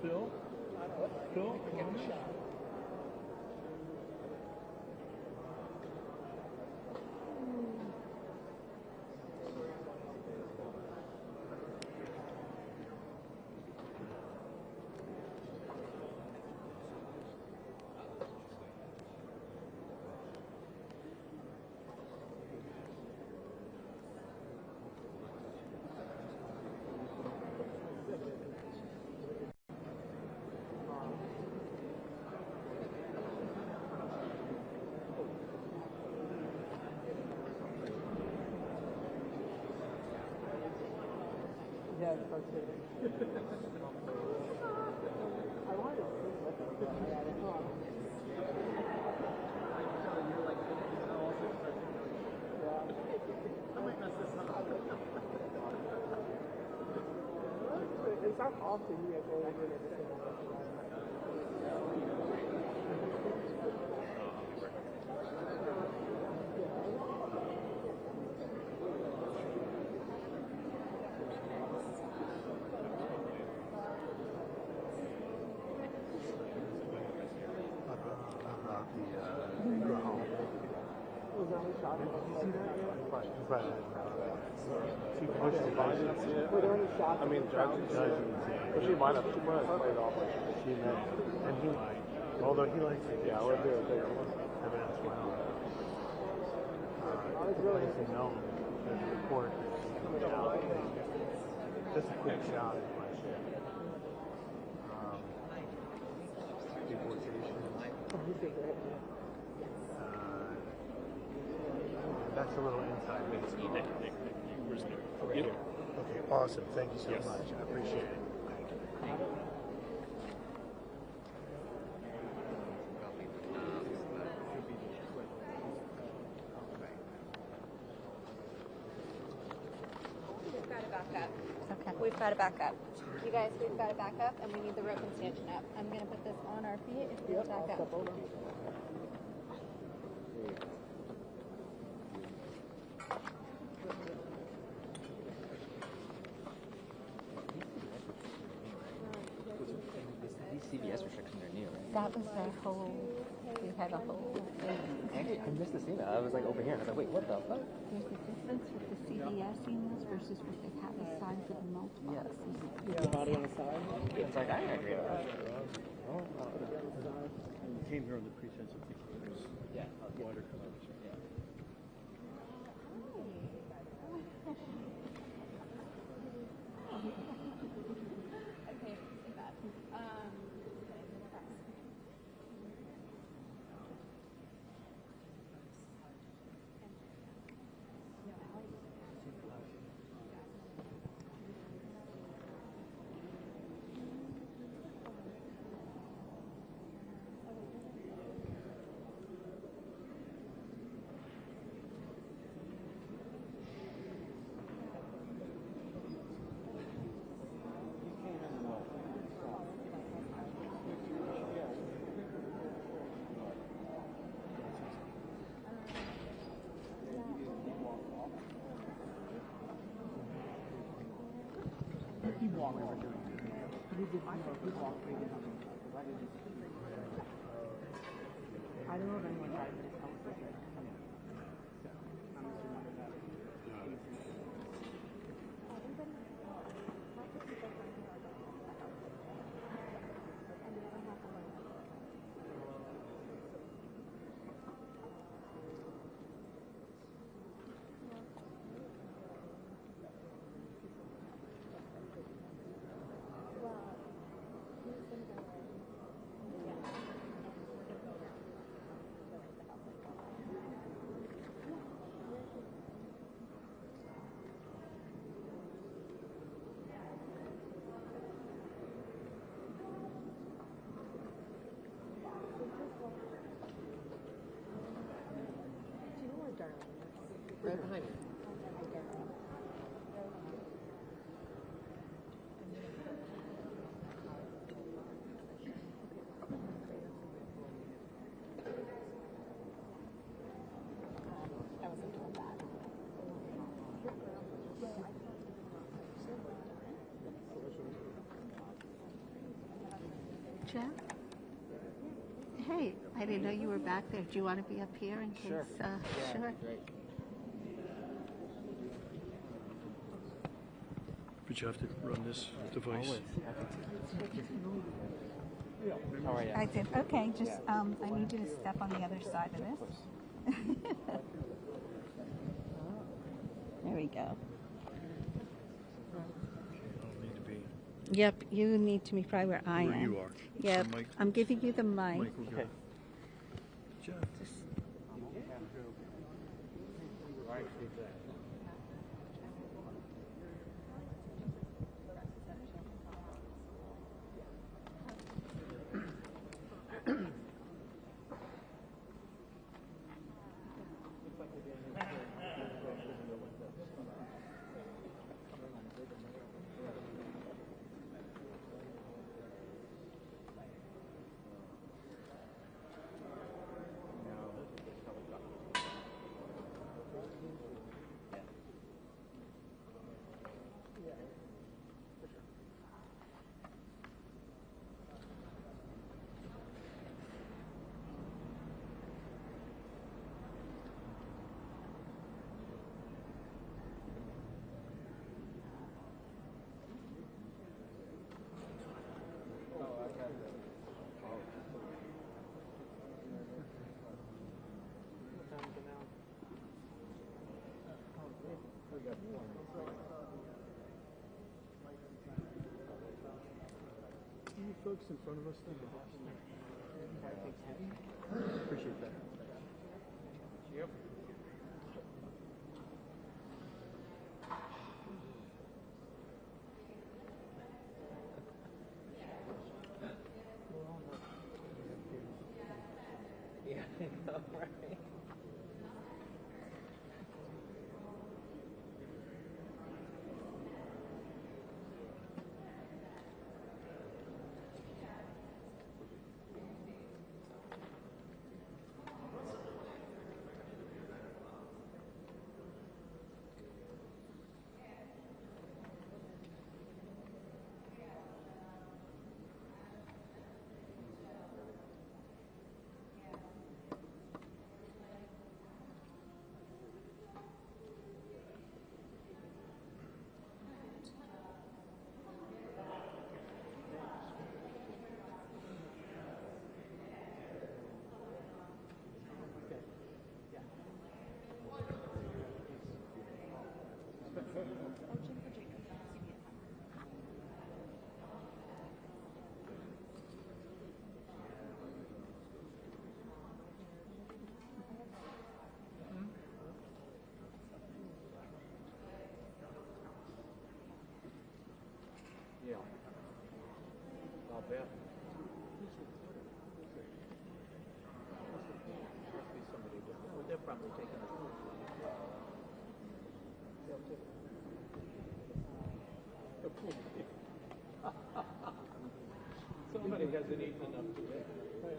Phil? It's not often you guys all do it. I mean, she might have played off like she meant, and he might. Although he likes it. Yeah, we'll do a bigger one. I mean, that's well. It's really known as a report coming out. Just a quick shot at my shit. Deportation. That's a little inside baseball. Okay, awesome. Thank you so much. I appreciate it. Thank you. up. Okay. We've got to back up. You guys, we've got to back up, and we need the rope and stanchion up. I'm going to put this on our feet if you'll back up. These CBS restrictions are new, right? That was their whole, we had a whole thing. Actually, I missed the scene. I was like over here, and I was like, wait, what the fuck? There's a difference with the CBS emails versus what they have aside for the multiple. The body on the side? It's like, I agree with that. You came here on the pretense of thinking it was water colors. Yeah. Okay, that. He walked. He did. He walked. I don't know if anyone tried to help with it. Right behind you. I wasn't told that. Jeff? Hey, I didn't know you were back there. Do you want to be up here in case? Sure. Sure. Great. But you have to run this device. How are you? I did. Okay, just I need you to step on the other side of this. There we go. Yep, you need to be right where I am. Where you are. Yep, So Mike- I'm giving you the mic. Mike will go. Okay. Jeff. You folks in front of us think appreciate that. Yep. Yeah, I know, right? Yeah. They're probably taking it. Somebody hasn't eaten enough today.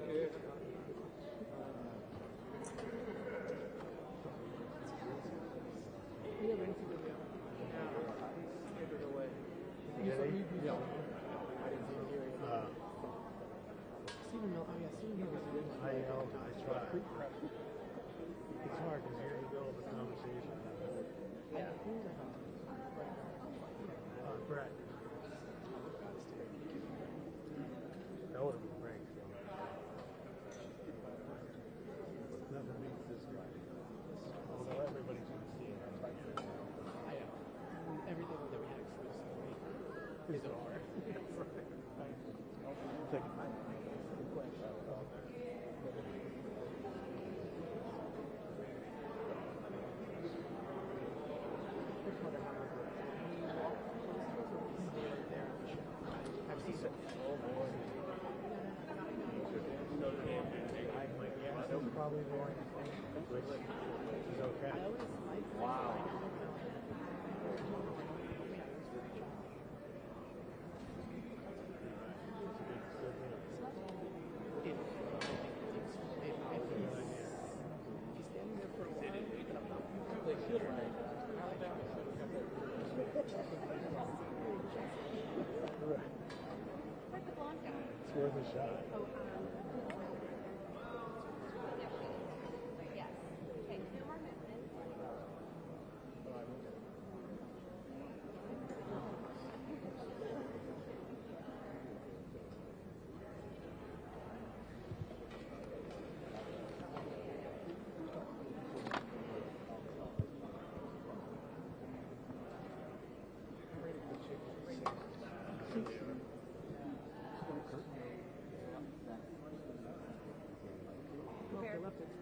Yeah. I know, I try. It's hard because here you go with the conversation. Yeah. Brett. That would have been great. Nothing beats this guy. Although everybody's going to see it. Everything that we had exclusively is our. Take it. Probably the only thing which is okay. Wow. It's worth a shot.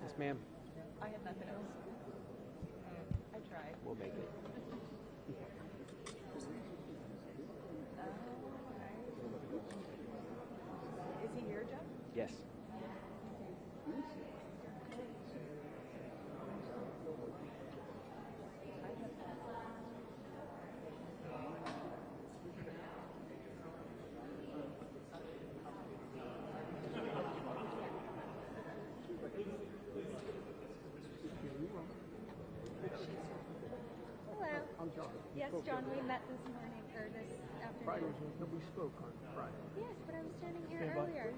Yes, ma'am. I have nothing else. I tried. We'll make it. Is he here, Jeff? Yes. Hello. I'm John. Yes, John, we met this morning, or this Friday, afternoon. we spoke on Friday. Yes, but I was standing here Stand by. earlier.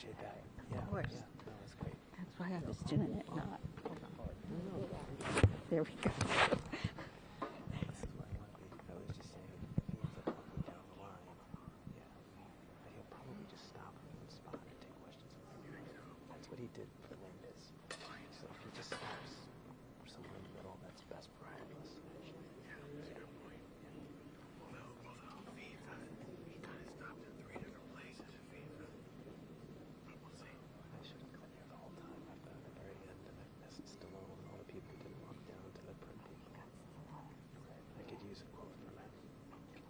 appreciate that. Yeah. Of course. Yeah. No, that's great. That's why I was doing it, not. There we go. This is where I want to be. I was just saying, if he ends up walking down the line, yeah, he'll probably just stop on the spot and take questions. That's what he did for Landis. So if he just stops somewhere in the middle, that's best practice. I should have cut here the whole time. I've got at the very end, and I've missed Stallone and all the people who didn't walk down to the print people. I could use a quote from him. Okay.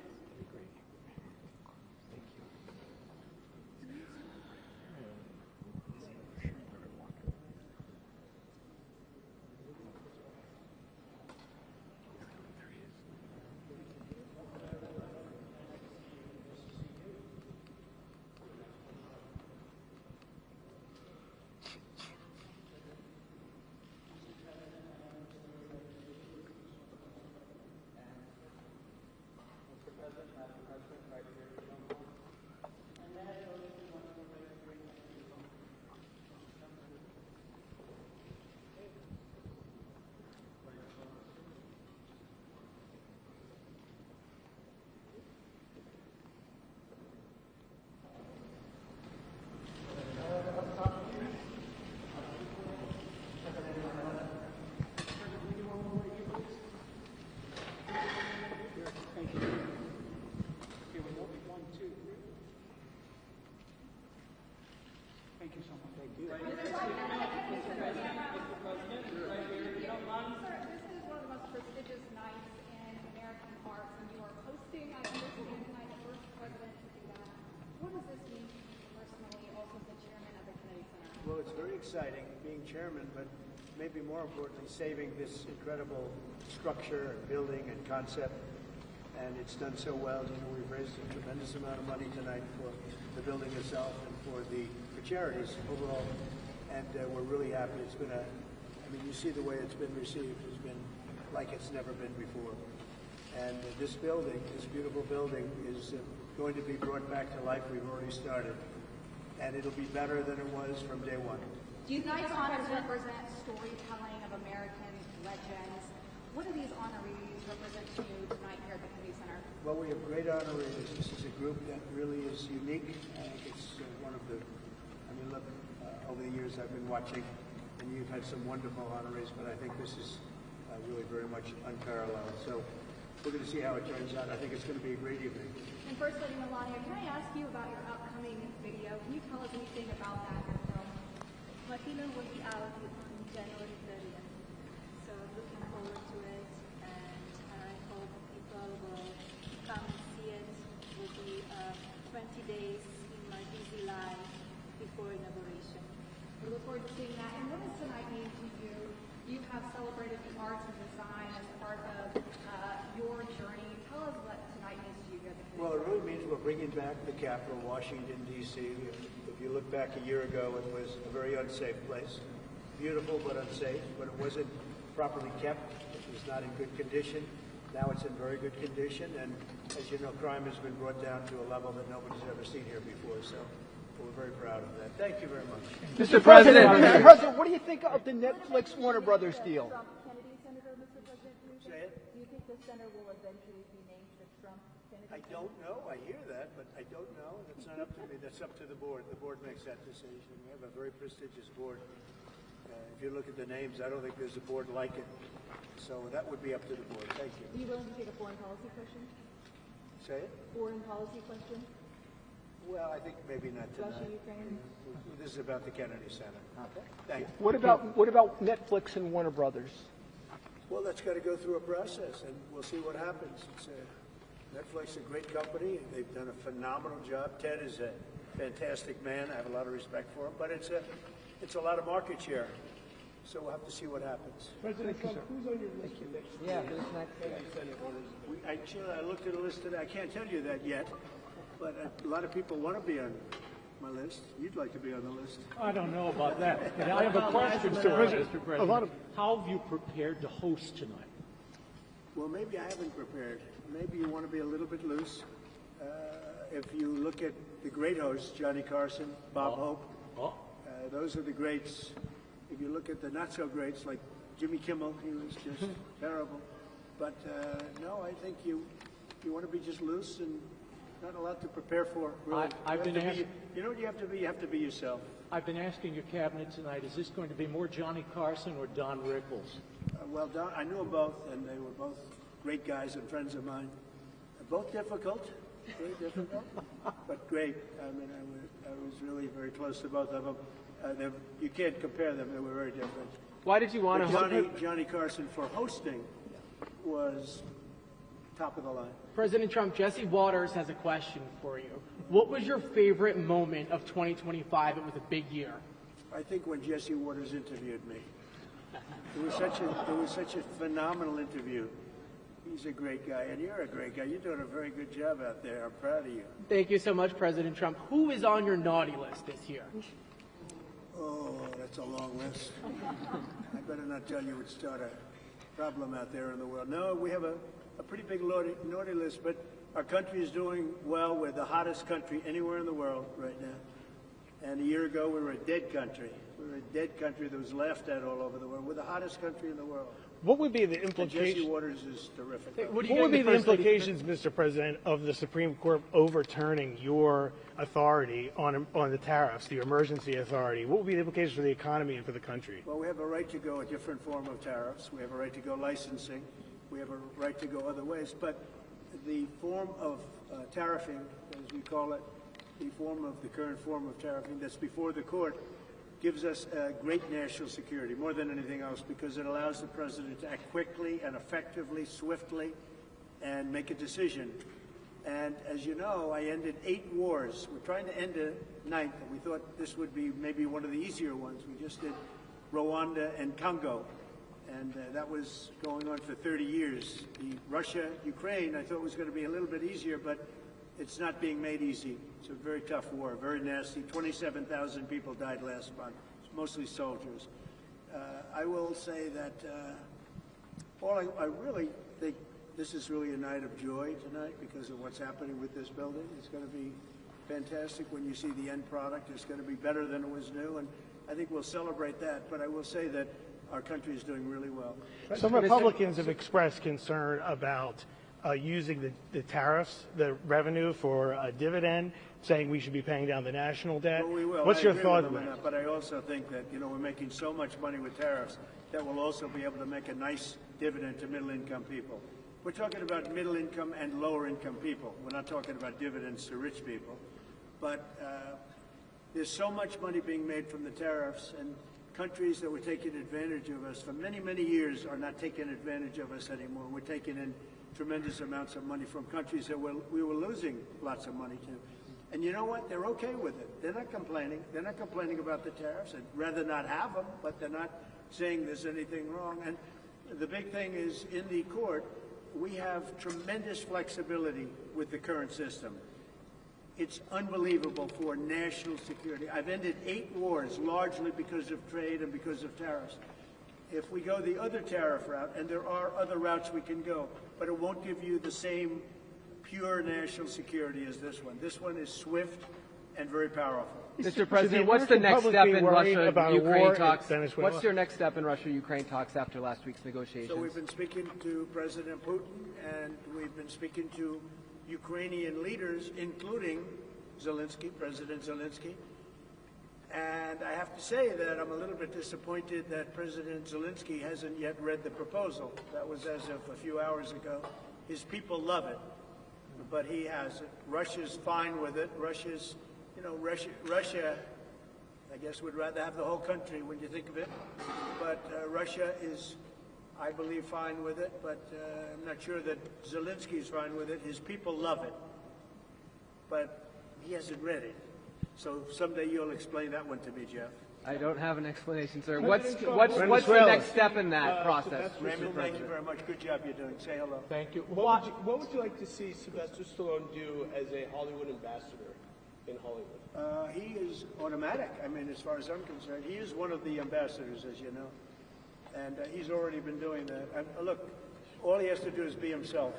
That'd be great. Thank you. Thank you so much. Thank you. Sir, this is one of the most prestigious nights in American arts, and you are hosting, I understand, tonight the first president to do that. What does this mean to you personally, also as the chairman of the Kennedy Center? Well, it's very exciting being chairman, but maybe more importantly, saving this incredible structure and building and concept. And it's done so well. You know, we've raised a tremendous amount of money tonight for the building itself and for charities overall. And we're really happy. It's been you see the way it's been received. It's been like it's never been before. And this building, this beautiful building, is going to be brought back to life. We've already started. And it'll be better than it was from day one. Tonight's honors represent storytelling of American legends. What do these honorees represent to you tonight here at the Kennedy Center? Well, we have great honorees. This is a group that really is unique. I think it's one of the, look, over the years I've been watching, and you've had some wonderful honorees, but I think this is really very much unparalleled. So we're going to see how it turns out. I think it's going to be a great evening. And First Lady Melania, can I ask you about your upcoming video? Can you tell us anything about that, your film? My film will be out on January 30th, so looking forward to it, and I hope people will come and see it. It will be 20 days in my busy life before inauguration. We look forward to seeing that. And what does tonight mean to you? You have celebrated the arts and design as part of your journey. Tell us what tonight means to you here at the Kennedy Well, it really means we're bringing back the capital, Washington, D.C. If you look back a year ago, it was a very unsafe place. Beautiful, but unsafe. But it wasn't properly kept. It was not in good condition. Now it's in very good condition. And as you know, crime has been brought down to a level that nobody's ever seen here before. So we're very proud of that. Thank you very much. Mr. President, what do you think of the Netflix Warner Brothers deal? Kennedy Senator, Mr. President, Say it? do you think the center will eventually be named the Trump Kennedy I don't know. I hear that, but I don't know. That's not up to me. That's up to the board. The board makes that decision. We have a very prestigious board. If you look at the names, I don't think there's a board like it. So that would be up to the board. Thank you. Are you willing to take a foreign policy question? Say it? Foreign policy question? Well, I think maybe not tonight. Russia, Ukraine? This is about the Kennedy Center. Okay. Thank you. What about Netflix and Warner Brothers? Well, that's got to go through a process, and we'll see what happens. Netflix is a great company. They've done a phenomenal job. Ted is a fantastic man. I have a lot of respect for him, but it's a lot of market share. So we'll have to see what happens. President Trump, who's on your list for next year? Yeah, for this next I looked at a list today. I can't tell you that yet, but a lot of people want to be on my list. You'd like to be on the list. I don't know about that, but I have a question, Mr. President. How have you prepared to host tonight? Well, maybe I haven't prepared. Maybe you want to be a little bit loose. If you look at the great hosts, Johnny Carson, Bob Hope, those are the greats. If you look at the not-so-greats, like Jimmy Kimmel, he was just terrible. But no, I think you want to be just loose and not a lot to prepare for. Really. You know what you have to be? You have to be yourself. I've been asking your cabinet tonight, is this going to be more Johnny Carson or Don Rickles? Well, Don, I knew them both, and they were both great guys and friends of mine. Both difficult, very difficult, but great. I mean, I was really very close to both of them. You can't compare them. They were very different. Why did you want to Johnny Carson for hosting was top of the line. President Trump, Jesse Waters has a question for you. What was your favorite moment of 2025? It was a big year. I think when Jesse Waters interviewed me. It was such a phenomenal interview. He's a great guy, and you're a great guy. You're doing a very good job out there. I'm proud of you. Thank you so much, President Trump. Who is on your naughty list this year? Oh, that's a long list. I better not tell you, it would start a problem out there in the world. No, we have a pretty big naughty list, but our country is doing well. We're the hottest country anywhere in the world right now. And a year ago, we were a dead country. We were a dead country that was laughed at all over the world. We're the hottest country in the world. What would be the implications? Jesse Waters is terrific. What would be the implications, Mr. President, of the Supreme Court overturning your authority on the tariffs, the emergency authority? What would be the implications for the economy and for the country? Well, we have a right to go a different form of tariffs. We have a right to go licensing. We have a right to go other ways. But the form of tariffing, as we call it, the current form of tariffing that's before the court, gives us great national security, more than anything else, because it allows the president to act quickly and effectively, swiftly, and make a decision. And as you know, I ended 8 wars. We're trying to end a 9th, and we thought this would be maybe one of the easier ones. We just did Rwanda and Congo, and that was going on for 30 years. The Russia-Ukraine, I thought was going to be a little bit easier, but it's not being made easy. It's a very tough war, very nasty. 27,000 people died last month, mostly soldiers. I will say that, Paul, I really think this is really a night of joy tonight because of what's happening with this building. It's going to be fantastic when you see the end product. It's going to be better than it was new, and I think we'll celebrate that. But I will say that our country is doing really well. Some Republicans have expressed concern about using the tariffs, the revenue for a dividend, saying we should be paying down the national debt. Well, we will. What's your thought on that? But I also think that, we're making so much money with tariffs that we'll also be able to make a nice dividend to middle-income people. We're talking about middle-income and lower-income people. We're not talking about dividends to rich people. But there's so much money being made from the tariffs, and countries that were taking advantage of us for many, many years are not taking advantage of us anymore. We're taking in tremendous amounts of money from countries that we were losing lots of money to. And you know what? They're okay with it. They're not complaining. They're not complaining about the tariffs. They'd rather not have them, but they're not saying there's anything wrong. And the big thing is, in the court, we have tremendous flexibility with the current system. It's unbelievable for national security. I've ended 8 wars, largely because of trade and because of tariffs. If we go the other tariff route, and there are other routes we can go, but it won't give you the same pure national security as this one. This one is swift and very powerful. Mr. President, what's the next step in Russia-Ukraine talks? What's your next step in Russia-Ukraine talks after last week's negotiations? So we've been speaking to President Putin, and we've been speaking to Ukrainian leaders, including Zelensky, President Zelensky. And I have to say that I'm a little bit disappointed that President Zelensky hasn't yet read the proposal. That was as of a few hours ago. His people love it, but he hasn't. Russia's fine with it. Russia's, Russia, I guess, would rather have the whole country when you think of it. But Russia is, I believe, fine with it, but I'm not sure that Zelensky's fine with it. His people love it, but he hasn't read it. So someday you'll explain that one to me, Jeff. I don't have an explanation, sir. What's the next step in that process? Raymond, thank you very much. Good job you're doing. Say hello. Thank you. What would you like to see Sylvester Stallone do as a Hollywood ambassador? in Hollywood? He is automatic. I mean, as far as I'm concerned, he is one of the ambassadors, as you know, and he's already been doing that. And look, all he has to do is be himself.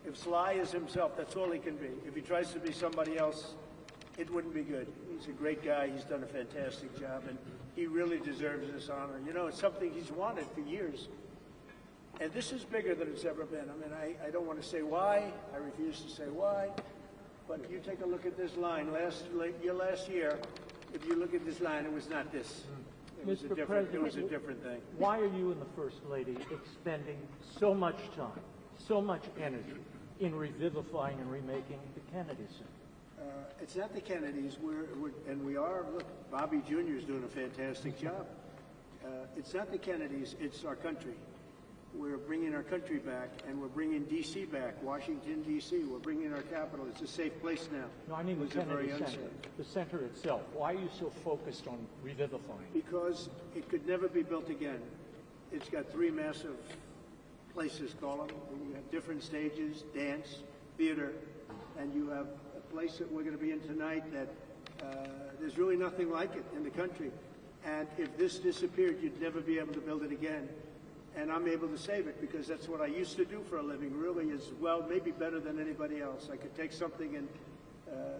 If Sly is himself, that's all he can be. If he tries to be somebody else, it wouldn't be good. He's a great guy. He's done a fantastic job, and he really deserves this honor. You know, it's something he's wanted for years. And this is bigger than it's ever been. I mean, I don't want to say why. I refuse to say why. But if you take a look at this line, last year, if you look at this line, it was not this. It was a different thing. Why are you and the First Lady expending so much time, so much energy in revivifying and remaking the Kennedy Center? It's not the Kennedys. We are. Look, Bobby Jr. is doing a fantastic job. It's not the Kennedys. It's our country. We're bringing our country back, and we're bringing D.C. back, Washington, D.C. We're bringing our capital. It's a safe place now. No, I mean the Kennedy Center, the center itself. Why are you so focused on revivifying? Because it could never be built again. It's got three massive places, call them. You have different stages, dance, theater, and you have a place that we're going to be in tonight that there's really nothing like it in the country. And if this disappeared, you'd never be able to build it again. And I'm able to save it because that's what I used to do for a living, really, as well, maybe better than anybody else. I could take something and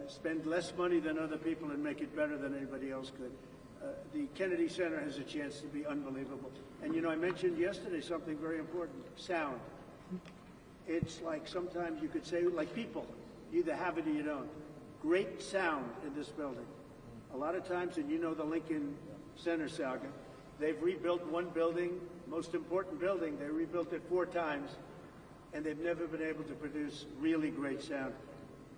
spend less money than other people and make it better than anybody else could. The Kennedy Center has a chance to be unbelievable. And, you know, I mentioned yesterday something very important, sound. It's like sometimes you could say, like people, you either have it or you don't. Great sound in this building. A lot of times, and you know the Lincoln Center saga, they've rebuilt one building, most important building, they rebuilt it 4 times, and they've never been able to produce really great sound.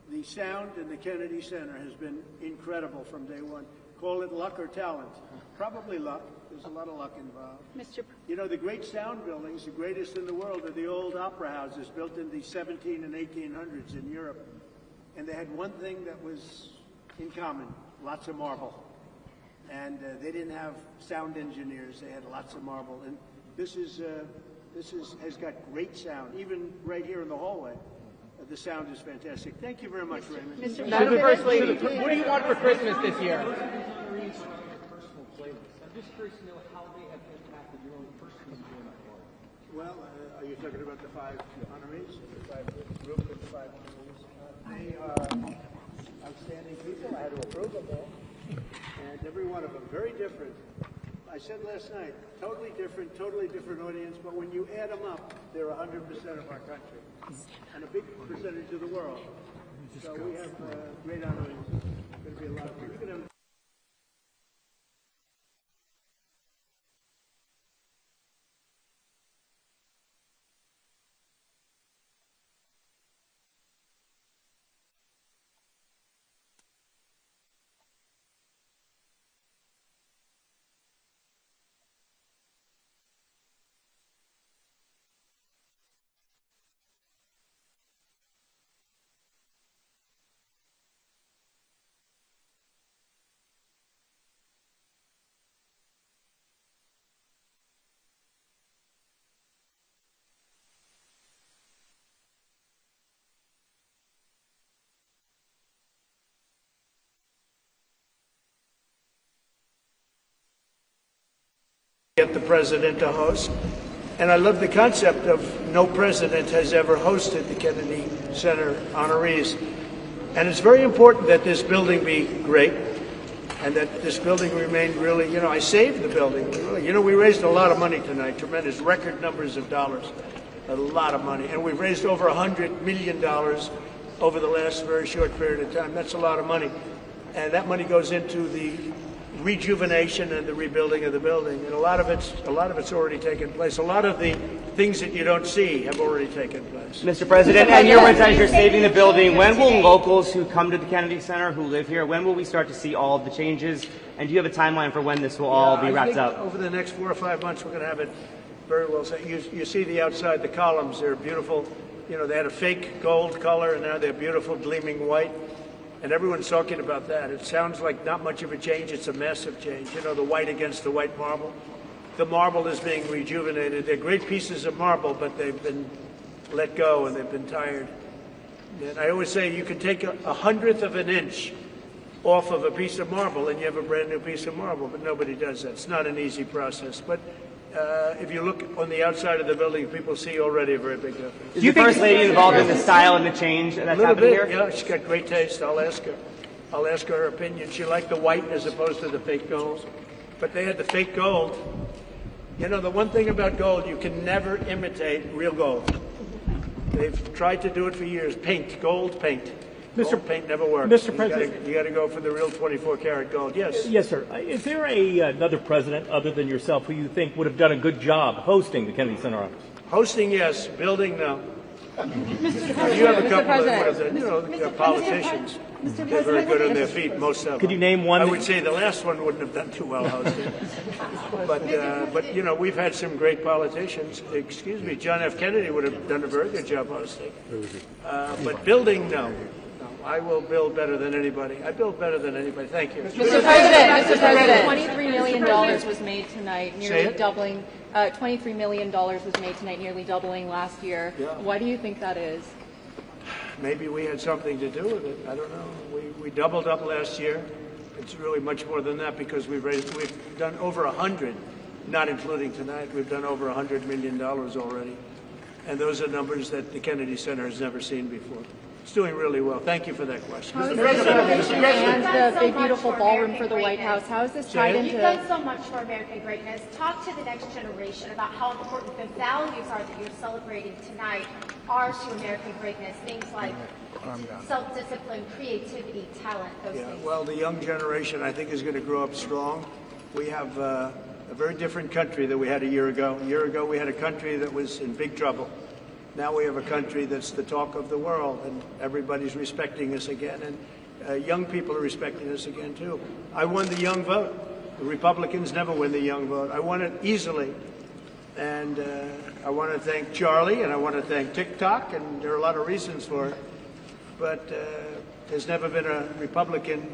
The sound in the Kennedy Center has been incredible from day one. Call it luck or talent. Probably luck. There's a lot of luck involved. You know, the great sound buildings, the greatest in the world, are the old opera houses built in the 17 and 1800s in Europe. And they had one thing that was in common, lots of marble. And they didn't have sound engineers. They had lots of marble. And this has got great sound, even right here in the hallway. The sound is fantastic. Thank you very much, Raymond. Madam First Lady, what do you want for Christmas this year? I'm just curious to know how they have impacted your own personal enjoyment. Well, are you talking about the 5 honorees? The group with the 5 honorees? They are outstanding people. I had to approve them all. And every one of them, very different. I said last night, totally different audience, but when you add them up, they're 100% of our country. And a big percentage of the world. So we have great honorees. It's going to be a lot of fun. Get the president to host. And I love the concept of no president has ever hosted the Kennedy Center honorees. And it's very important that this building be great and that this building remain really, you know, I saved the building. Really. You know, we raised a lot of money tonight, tremendous record numbers of dollars, a lot of money. And we've raised over $100 million over the last very short period of time. That's a lot of money. And that money goes into the rejuvenation and the rebuilding of the building, and a lot of it's already taken place. A lot of the things that you don't see have already taken place. Mr. President, and your words as you're saving the building, when will locals who come to the Kennedy Center, who live here, when will we start to see all of the changes? And do you have a timeline for when this will all be wrapped up? Over the next 4 or 5 months, we're going to have it very well set. You see the outside, the columns, they're beautiful. You know, they had a fake gold color, and now they're beautiful, gleaming white. And everyone's talking about that. It sounds like not much of a change. It's a massive change. You know, the white against the white marble. The marble is being rejuvenated. They're great pieces of marble, but they've been let go and they've been tired. And I always say you can take a 100th of an inch off of a piece of marble and you have a brand new piece of marble, but nobody does that. It's not an easy process. But if you look on the outside of the building, people see already a very big difference. Is the First Lady involved in the style and the change that's happening here? Yeah, she's got great taste. I'll ask her. I'll ask her opinion. She liked the white as opposed to the fake gold. But they had the fake gold. You know, the one thing about gold, you can never imitate real gold. They've tried to do it for years. Paint, gold paint. Gold paint never works. Mr. President. You got to go for the real 24-karat gold. Yes. Yes, sir. Is there another president other than yourself who you think would have done a good job hosting the Kennedy Center office? Hosting, yes. Building, no. President. You have a Mr. couple President. of politicians. They're very good on their feet, most of them. Could you name one? I would say the last one wouldn't have done too well hosting. but you know, we've had some great politicians. Excuse me, John F. Kennedy would have done a very good job hosting. But building, no. I will build better than anybody. I build better than anybody. Thank you. Mr. President, $23 million was made tonight, nearly doubling. $23 million was made tonight, nearly doubling last year. Yeah. Why do you think that is? Maybe we had something to do with it. I don't know. We doubled up last year. It's really much more than that because we've done over 100, not including tonight. We've done over $100 million already. And those are numbers that the Kennedy Center has never seen before. It's doing really well. Thank you for that question. How is this celebration and the big, beautiful ballroom for the White House, how is this tied into... You've done so much for American greatness. Talk to the next generation about how important the values are that you're celebrating tonight are to American greatness. Things like self-discipline, creativity, talent, those things. Well, the young generation, I think, is going to grow up strong. We have a very different country than we had a year ago. A year ago, we had a country that was in big trouble. Now we have a country that's the talk of the world, and everybody's respecting us again, and young people are respecting us again, too. I won the young vote. The Republicans never win the young vote. I won it easily, and I want to thank Charlie, and I want to thank TikTok, and there are a lot of reasons for it, but there's never been a Republican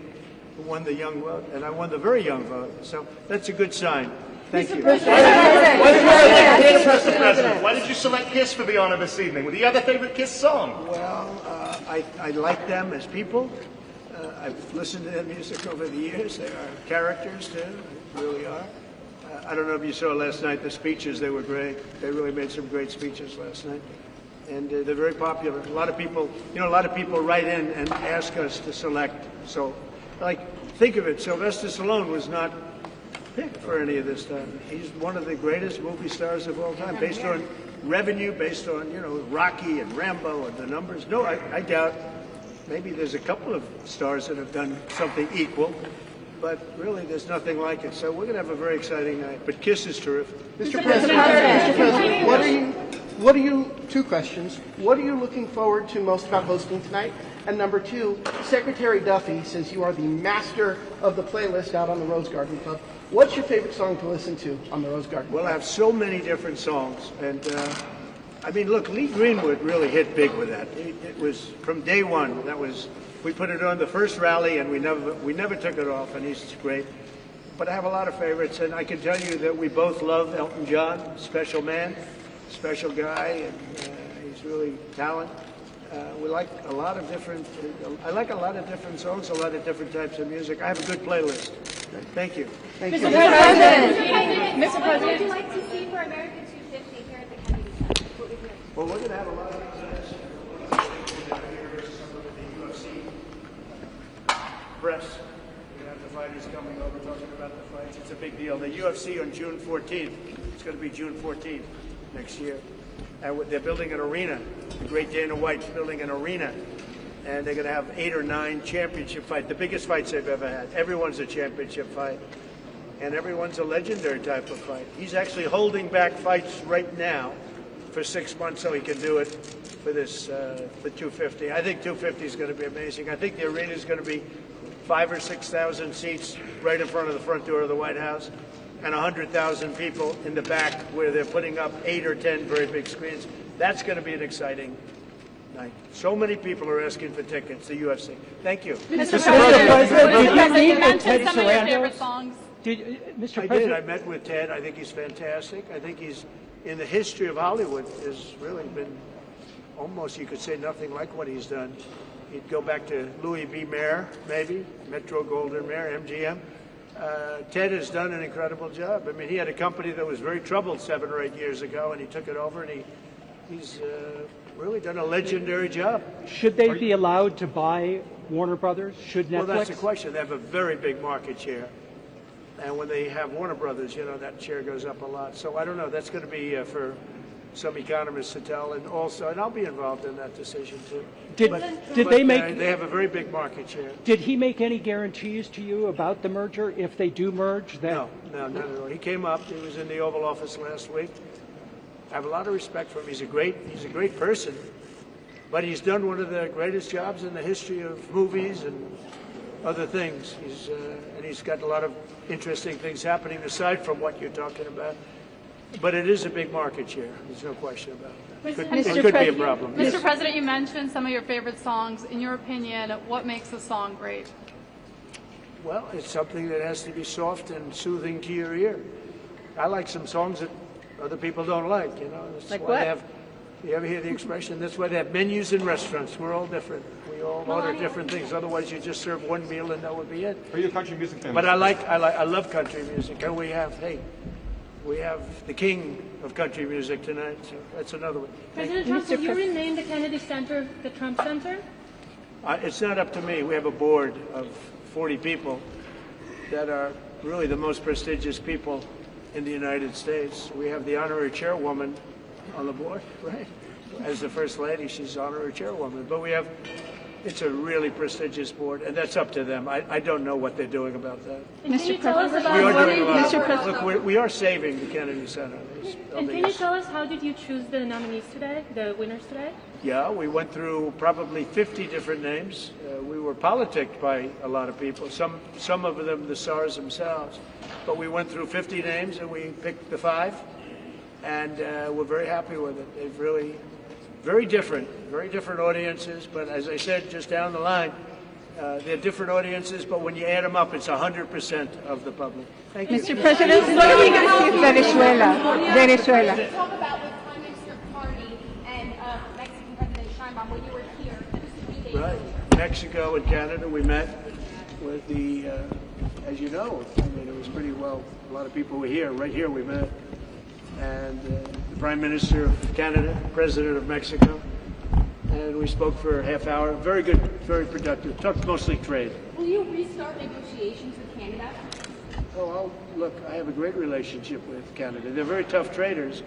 who won the young vote, and I won the very young vote, so that's a good sign. Thank you. Mr. President, why did you select Kiss for the honor this evening? Do you have a favorite Kiss song? Well, I like them as people. I've listened to their music over the years. They are characters, too. They really are. I don't know if you saw last night the speeches. They were great. They really made some great speeches last night. And they're very popular. A lot of people, write in and ask us to select. So, think of it. Sylvester Stallone was not picked for any of this time. He's one of the greatest movie stars of all time, based on revenue, based on, Rocky and Rambo and the numbers. No, I doubt. Maybe there's a couple of stars that have done something equal, but really there's nothing like it. So we're going to have a very exciting night. But Kiss is terrific. Mr. President, two questions. What are you looking forward to most about hosting tonight? And number two, Secretary Duffy says you are the master of the playlist out on the Rose Garden Club. What's your favorite song to listen to on the Rose Garden Club? Well, I have so many different songs. And, look, Lee Greenwood really hit big with that. It was from day one. We put it on the first rally, and we never took it off, and he's great. But I have a lot of favorites, and I can tell you that we both love Elton John, special man, special guy, and he's really talented. We like a lot of different. I like a lot of different songs, a lot of different types of music. I have a good playlist. Thank you. Thank you. Mr. President, what would you like to see for American 250 here at the Kennedy Center? Well, we're going to have a lot of events. Some of the UFC press. We're going to have the fighters coming over talking about the fights. It's a big deal. The UFC on June 14th. It's going to be June 14th next year. And they're building an arena. The great Dana White's building an arena. And they're going to have 8 or 9 championship fights, the biggest fights they've ever had. Everyone's a championship fight. And everyone's a legendary type of fight. He's actually holding back fights right now for 6 months so he can do it for this, for 250. I think 250 is going to be amazing. I think the arena is going to be 5,000 or 6,000 seats right in front of the front door of the White House, and 100,000 people in the back where they're putting up 8 or 10 very big screens. That's going to be an exciting night. So many people are asking for tickets, the UFC. Thank you. Mr. President, you mentioned some of your favorite songs. Mr. I President, did. I met with Ted. I think he's fantastic. I think he's, in the history of Hollywood, has really been almost, you could say, nothing like what he's done. You'd go back to Louis B. Mayer, maybe, Metro Goldwyn Mayer, MGM. Ted has done an incredible job. I mean, he had a company that was very troubled 7 or 8 years ago, and he took it over, and he's really done a legendary job. Should they be allowed to buy Warner Brothers? Should Netflix? Well, that's the question. They have a very big market share. And when they have Warner Brothers, you know, that share goes up a lot. So I don't know. That's going to be for some economists to tell. And also, and I'll be involved in that decision, too. Did they make... They have a very big market share. Did he make any guarantees to you about the merger, if they do merge? No, not at all. He came up. He was in the Oval Office last week. I have a lot of respect for him. He's a great person. But he's done one of the greatest jobs in the history of movies and other things. And he's got a lot of interesting things happening aside from what you're talking about. But it is a big market share. There's no question about that. It could be a problem. Mr. President, you mentioned some of your favorite songs. In your opinion, what makes a song great? Well, it's something that has to be soft and soothing to your ear. I like some songs that other people don't like, you know. That's like why what? They have, you ever hear the expression? That's why they have menus in restaurants. We're all different. We all order different things. Otherwise, you just serve one meal and that would be it. Are you a country music fan? But I love country music. And we have the king of country music tonight. So that's another one. President Trump, will you rename the Kennedy Center the Trump Center? It's not up to me. We have a board of 40 people that are really the most prestigious people in the United States. We have the honorary chairwoman on the board, right? As the First Lady, she's honorary chairwoman. But it's a really prestigious board, and that's up to them. I don't know what they're doing about that. And can you tell us about we are doing a lot. Look, we are saving the Kennedy Center. And can you tell us how did you choose the nominees today, the winners today? Yeah, we went through probably 50 different names. We were politicked by a lot of people, some of them the stars themselves. But we went through 50 names and we picked the 5, and we're very happy with it. They've really, very different audiences, but as I said just down the line, they're different audiences, but when you add them up, it's 100% of the public. Thank you. Mr. President, what are we going to see Venezuela? Venezuela. Talk about with Prime Minister Party and Mexican President Sheinbaum when you were here. Right. Mexico and Canada, we met with the, as you know, I mean, it was pretty well, a lot of people were here. Right here we met. And the Prime Minister of Canada, President of Mexico, and we spoke for a half hour. Very good, very productive. Talked mostly trade. Will you restart negotiations with Canada? Oh, look, I have a great relationship with Canada. They're very tough traders,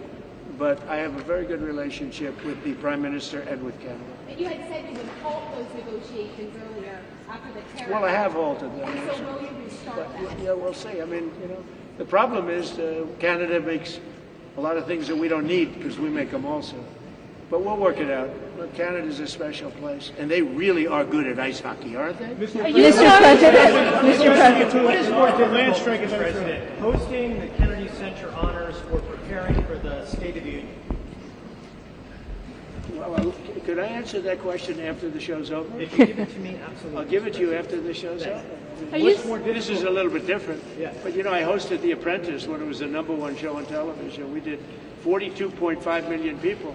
but I have a very good relationship with the Prime Minister and with Canada. But you had said you would halt those negotiations earlier after the terror. Well, I have halted them. And so will you restart that? Yeah, we'll see. I mean, you know, the problem is Canada makes a lot of things that we don't need because we make them also. But we'll work it out. Look, Canada's a special place, and they really are good at ice hockey, aren't they? Mr. President, what is more difficult, Mr. President, hosting the Kennedy Center honors or preparing for the State of the Union? Well, could I answer that question after the show's over? If you give it to me, absolutely. I'll give it to you after the show's over. This is a little bit different. Yeah. But, you know, I hosted The Apprentice when it was the #1 show on television. We did 42.5 million people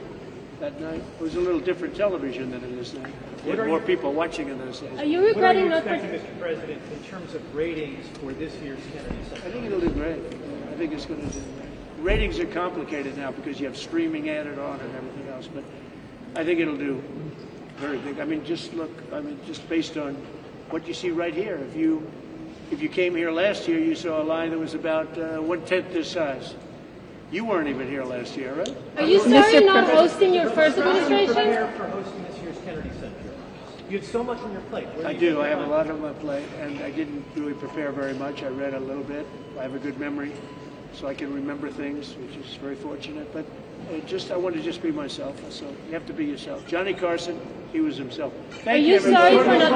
that night. It was a little different television than it is now. We had more people watching in those days. Are you regretting not Mr. President, in terms of ratings for this year's Kennedy Center? I think it'll do great. I think it's going to do great. Ratings are complicated now because you have streaming added on and everything else, but I think it'll do very big. I mean, just look, just based on what you see right here. If you came here last year, you saw a line that was about 1/10 this size. You weren't even here last year, right? Are you sorry not hosting your first administration? Prepared for hosting this year's Kennedy Center. You have so much on your plate. I do. I have a lot on my plate, and I didn't really prepare very much. I read a little bit. I have a good memory, so I can remember things, which is very fortunate. But I want to just be myself. So you have to be yourself. Johnny Carson, he was himself. Thank you, sorry for not?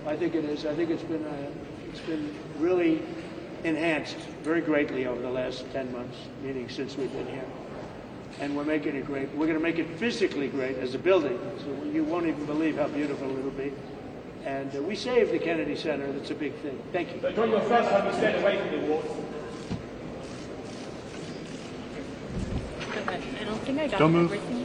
I think it is. I think it's been really enhanced very greatly over the last 10 months, meaning since we've been here. And we're making it great. We're going to make it physically great as a building. So you won't even believe how beautiful it'll be. And we saved the Kennedy Center. That's a big thing. Thank you. But during your first time, you stayed away from the awards. Okay, I got Don't move. everything